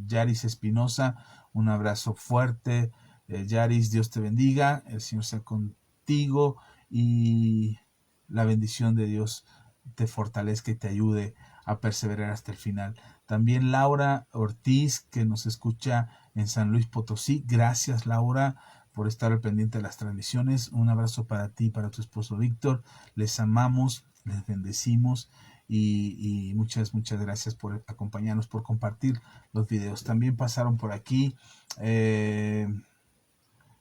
Yaris Espinosa, un abrazo fuerte. Yaris, Dios te bendiga, el Señor sea contigo, y la bendición de Dios te fortalezca y te ayude a perseverar hasta el final. También Laura Ortiz, que nos escucha en San Luis Potosí. Gracias, Laura, por estar al pendiente de las transmisiones. Un abrazo para ti y para tu esposo Víctor. Les amamos, les bendecimos, y muchas gracias por acompañarnos, por compartir los videos. También pasaron por aquí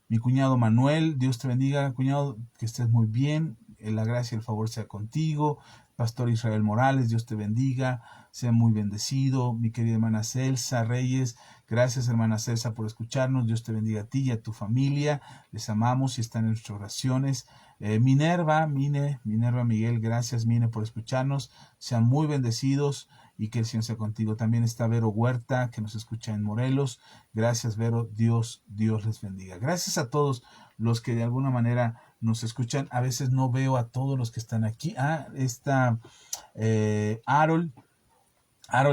mi cuñado Manuel. Dios te bendiga, cuñado, que estés muy bien, la gracia y el favor sea contigo. Pastor Israel Morales, Dios te bendiga, sea muy bendecido. Mi querida hermana Celsa Reyes, gracias hermana Celsa por escucharnos. Dios te bendiga a ti y a tu familia, les amamos y están en nuestras oraciones. Minerva Miguel, gracias Mine por escucharnos, sean muy bendecidos y que el Señor sea contigo. También está Vero Huerta, que nos escucha en Morelos. Gracias, Vero, Dios les bendiga. Gracias a todos los que de alguna manera nos escuchan. A veces no veo a todos los que están aquí. Está Harold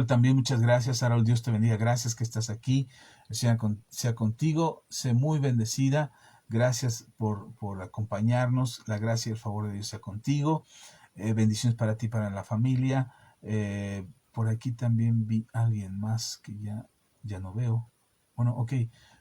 también, muchas gracias. Harold, Dios te bendiga, gracias que estás aquí, sea contigo, sé muy bendecida, gracias por acompañarnos, la gracia y el favor de Dios sea contigo. Bendiciones para ti, para la familia. Por aquí también vi a alguien más que ya no veo. Bueno, ok,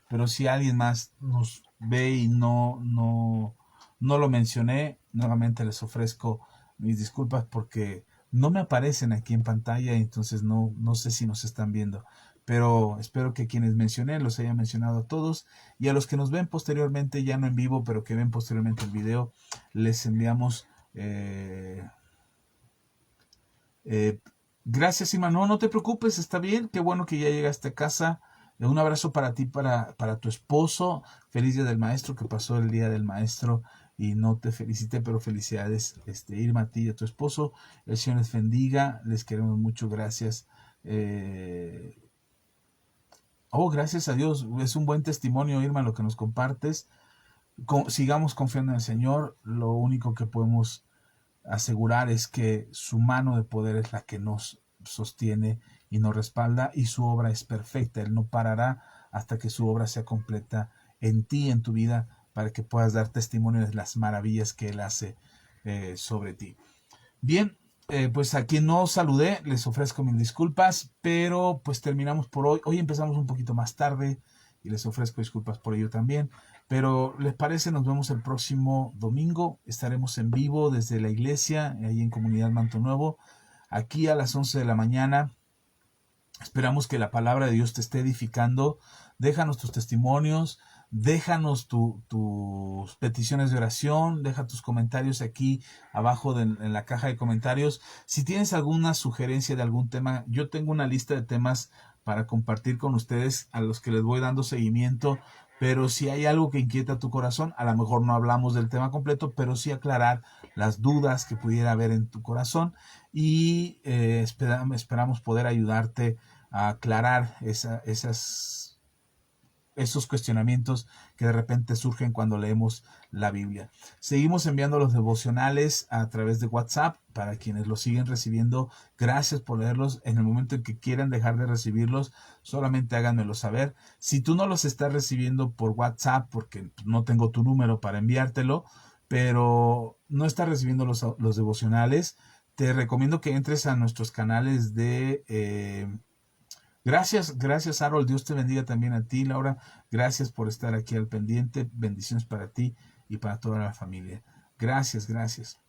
pero si alguien más nos ve y no lo mencioné, nuevamente les ofrezco mis disculpas porque no me aparecen aquí en pantalla, entonces no sé si nos están viendo, pero espero que quienes mencioné los haya mencionado a todos, y a los que nos ven posteriormente, ya no en vivo, pero que ven posteriormente el video, les enviamos gracias, Ima. No te preocupes, está bien, qué bueno que ya llegaste a casa. Un abrazo para ti, para tu esposo. Feliz Día del Maestro, que pasó el Día del Maestro y no te felicité, pero felicidades, Irma, a ti y a tu esposo. El Señor les bendiga, les queremos mucho, gracias. Gracias a Dios, es un buen testimonio, Irma, lo que nos compartes. Sigamos confiando en el Señor. Lo único que podemos asegurar es que su mano de poder es la que nos sostiene y nos respalda, y su obra es perfecta. Él no parará hasta que su obra sea completa en ti, en tu vida, para que puedas dar testimonio de las maravillas que Él hace sobre ti. Bien, pues a quien no saludé, les ofrezco mil disculpas, pero pues terminamos por hoy. Hoy empezamos un poquito más tarde y les ofrezco disculpas por ello también. Pero les parece, nos vemos el próximo domingo. Estaremos en vivo desde la iglesia, ahí en Comunidad Manto Nuevo, aquí a las 11 de la mañana. Esperamos que la palabra de Dios te esté edificando. Déjanos tus testimonios, déjanos tus peticiones de oración, deja tus comentarios aquí abajo en la caja de comentarios. Si tienes alguna sugerencia de algún tema, yo tengo una lista de temas para compartir con ustedes, a los que les voy dando seguimiento, pero si hay algo que inquieta tu corazón, a lo mejor no hablamos del tema completo, pero sí aclarar las dudas que pudiera haber en tu corazón, y esperamos poder ayudarte a aclarar esos cuestionamientos que de repente surgen cuando leemos la Biblia. Seguimos enviando los devocionales a través de WhatsApp para quienes los siguen recibiendo. Gracias por leerlos. En el momento en que quieran dejar de recibirlos, solamente háganmelo saber. Si tú no los estás recibiendo por WhatsApp, porque no tengo tu número para enviártelo, pero no estás recibiendo los devocionales, te recomiendo que entres a nuestros canales de Gracias, Harold. Dios te bendiga también a ti, Laura. Gracias por estar aquí al pendiente. Bendiciones para ti y para toda la familia. Gracias.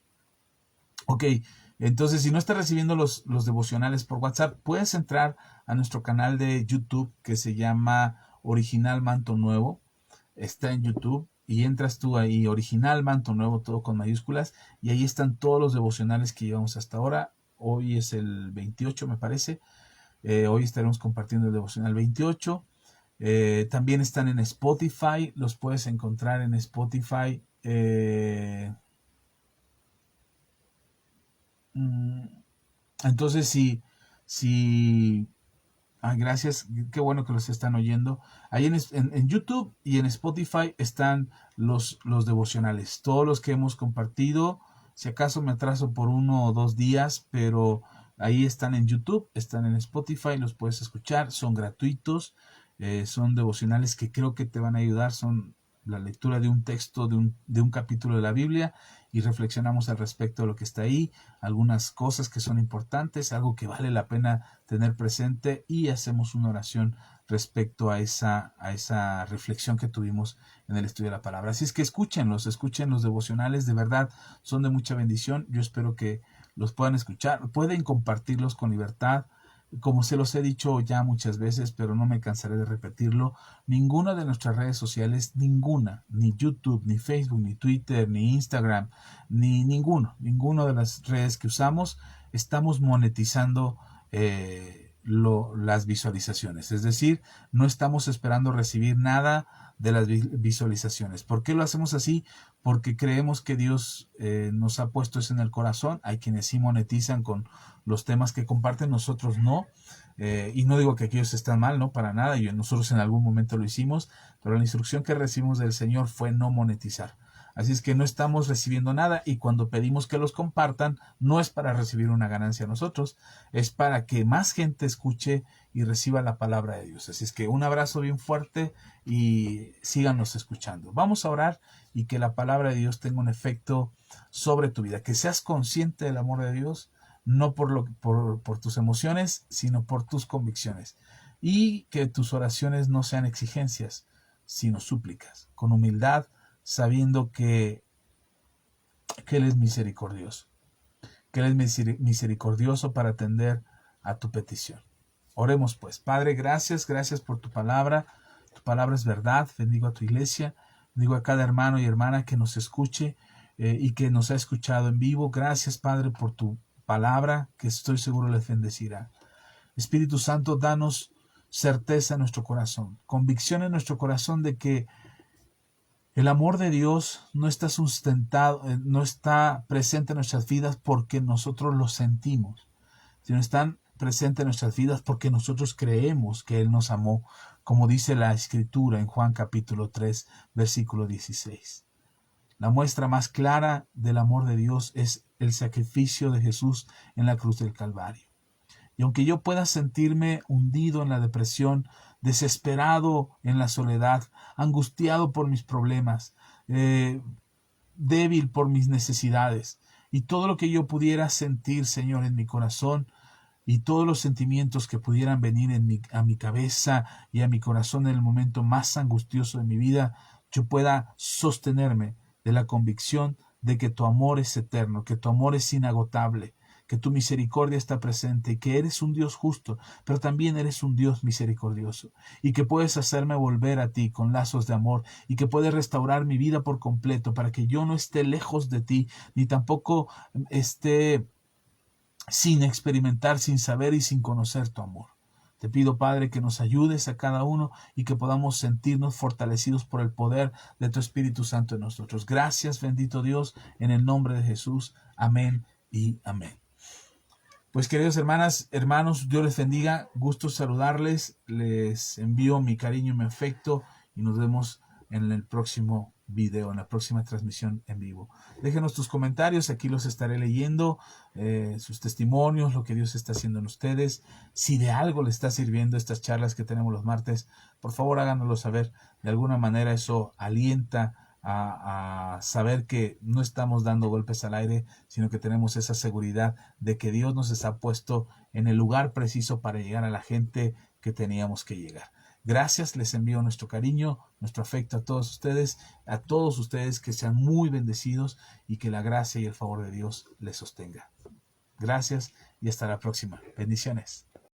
Ok, entonces si no estás recibiendo los devocionales por WhatsApp, puedes entrar a nuestro canal de YouTube que se llama Original Manto Nuevo. Está en YouTube y entras tú ahí, Original Manto Nuevo, todo con mayúsculas, y ahí están todos los devocionales que llevamos hasta ahora. Hoy es el 28, me parece. Hoy estaremos compartiendo el devocional 28. También están en Spotify, los puedes encontrar en Spotify. Entonces, si gracias, qué bueno que los están oyendo. Ahí en YouTube y en Spotify están los devocionales, todos los que hemos compartido. Si acaso me atraso por 1 o 2 días, pero ahí están en YouTube, están en Spotify, los puedes escuchar, son gratuitos, son devocionales que creo que te van a ayudar, son la lectura de un texto, de un capítulo de la Biblia, y reflexionamos al respecto de lo que está ahí, algunas cosas que son importantes, algo que vale la pena tener presente, y hacemos una oración respecto a esa reflexión que tuvimos en el estudio de la palabra. Así es que escuchen los devocionales, de verdad son de mucha bendición. Yo espero que los puedan escuchar, pueden compartirlos con libertad. Como se los he dicho ya muchas veces, pero no me cansaré de repetirlo, ninguna de nuestras redes sociales, ninguna, ni YouTube, ni Facebook, ni Twitter, ni Instagram, ni ninguno de las redes que usamos, estamos monetizando las visualizaciones. Es decir, no estamos esperando recibir nada de las visualizaciones. ¿Por qué lo hacemos así? Porque creemos que Dios nos ha puesto eso en el corazón. Hay quienes sí monetizan con los temas que comparten, nosotros no. Y no digo que aquellos están mal, no, para nada. Nosotros en algún momento lo hicimos, pero la instrucción que recibimos del Señor fue no monetizar. Así es que no estamos recibiendo nada, y cuando pedimos que los compartan, no es para recibir una ganancia nosotros, es para que más gente escuche y reciba la palabra de Dios. Así es que un abrazo bien fuerte y síganos escuchando. Vamos a orar y que la palabra de Dios tenga un efecto sobre tu vida, que seas consciente del amor de Dios, no por tus emociones, sino por tus convicciones, y que tus oraciones no sean exigencias, sino súplicas, con humildad, sabiendo que Él es misericordioso, que Él es misericordioso para atender a tu petición. Oremos pues. Padre, gracias por tu palabra es verdad. Bendigo a tu iglesia, bendigo a cada hermano y hermana que nos escuche y que nos ha escuchado en vivo. Gracias, Padre, por tu palabra, que estoy seguro les bendecirá. Espíritu Santo, danos certeza en nuestro corazón, convicción en nuestro corazón de que el amor de Dios no está sustentado, no está presente en nuestras vidas porque nosotros lo sentimos, sino están presentes en nuestras vidas porque nosotros creemos que Él nos amó, como dice la Escritura en Juan capítulo 3, versículo 16. La muestra más clara del amor de Dios es el sacrificio de Jesús en la cruz del Calvario. Y aunque yo pueda sentirme hundido en la depresión, desesperado en la soledad, angustiado por mis problemas, débil por mis necesidades, y todo lo que yo pudiera sentir, Señor, en mi corazón, y todos los sentimientos que pudieran venir a mi cabeza y a mi corazón en el momento más angustioso de mi vida, yo pueda sostenerme de la convicción de que tu amor es eterno, que tu amor es inagotable, que tu misericordia está presente y que eres un Dios justo, pero también eres un Dios misericordioso, y que puedes hacerme volver a ti con lazos de amor, y que puedes restaurar mi vida por completo para que yo no esté lejos de ti, ni tampoco esté sin experimentar, sin saber y sin conocer tu amor. Te pido, Padre, que nos ayudes a cada uno y que podamos sentirnos fortalecidos por el poder de tu Espíritu Santo en nosotros. Gracias, bendito Dios, en el nombre de Jesús. Amén y amén. Pues queridos hermanos, Dios les bendiga, gusto saludarles, les envío mi cariño y mi afecto y nos vemos en el próximo video, en la próxima transmisión en vivo. Déjenos tus comentarios, aquí los estaré leyendo, sus testimonios, lo que Dios está haciendo en ustedes. Si de algo les está sirviendo estas charlas que tenemos los martes, por favor háganoslo saber. De alguna manera eso alienta a saber que no estamos dando golpes al aire, sino que tenemos esa seguridad de que Dios nos ha puesto en el lugar preciso para llegar a la gente que teníamos que llegar. Gracias, les envío nuestro cariño, nuestro afecto a todos ustedes que sean muy bendecidos y que la gracia y el favor de Dios les sostenga. Gracias y hasta la próxima. Bendiciones.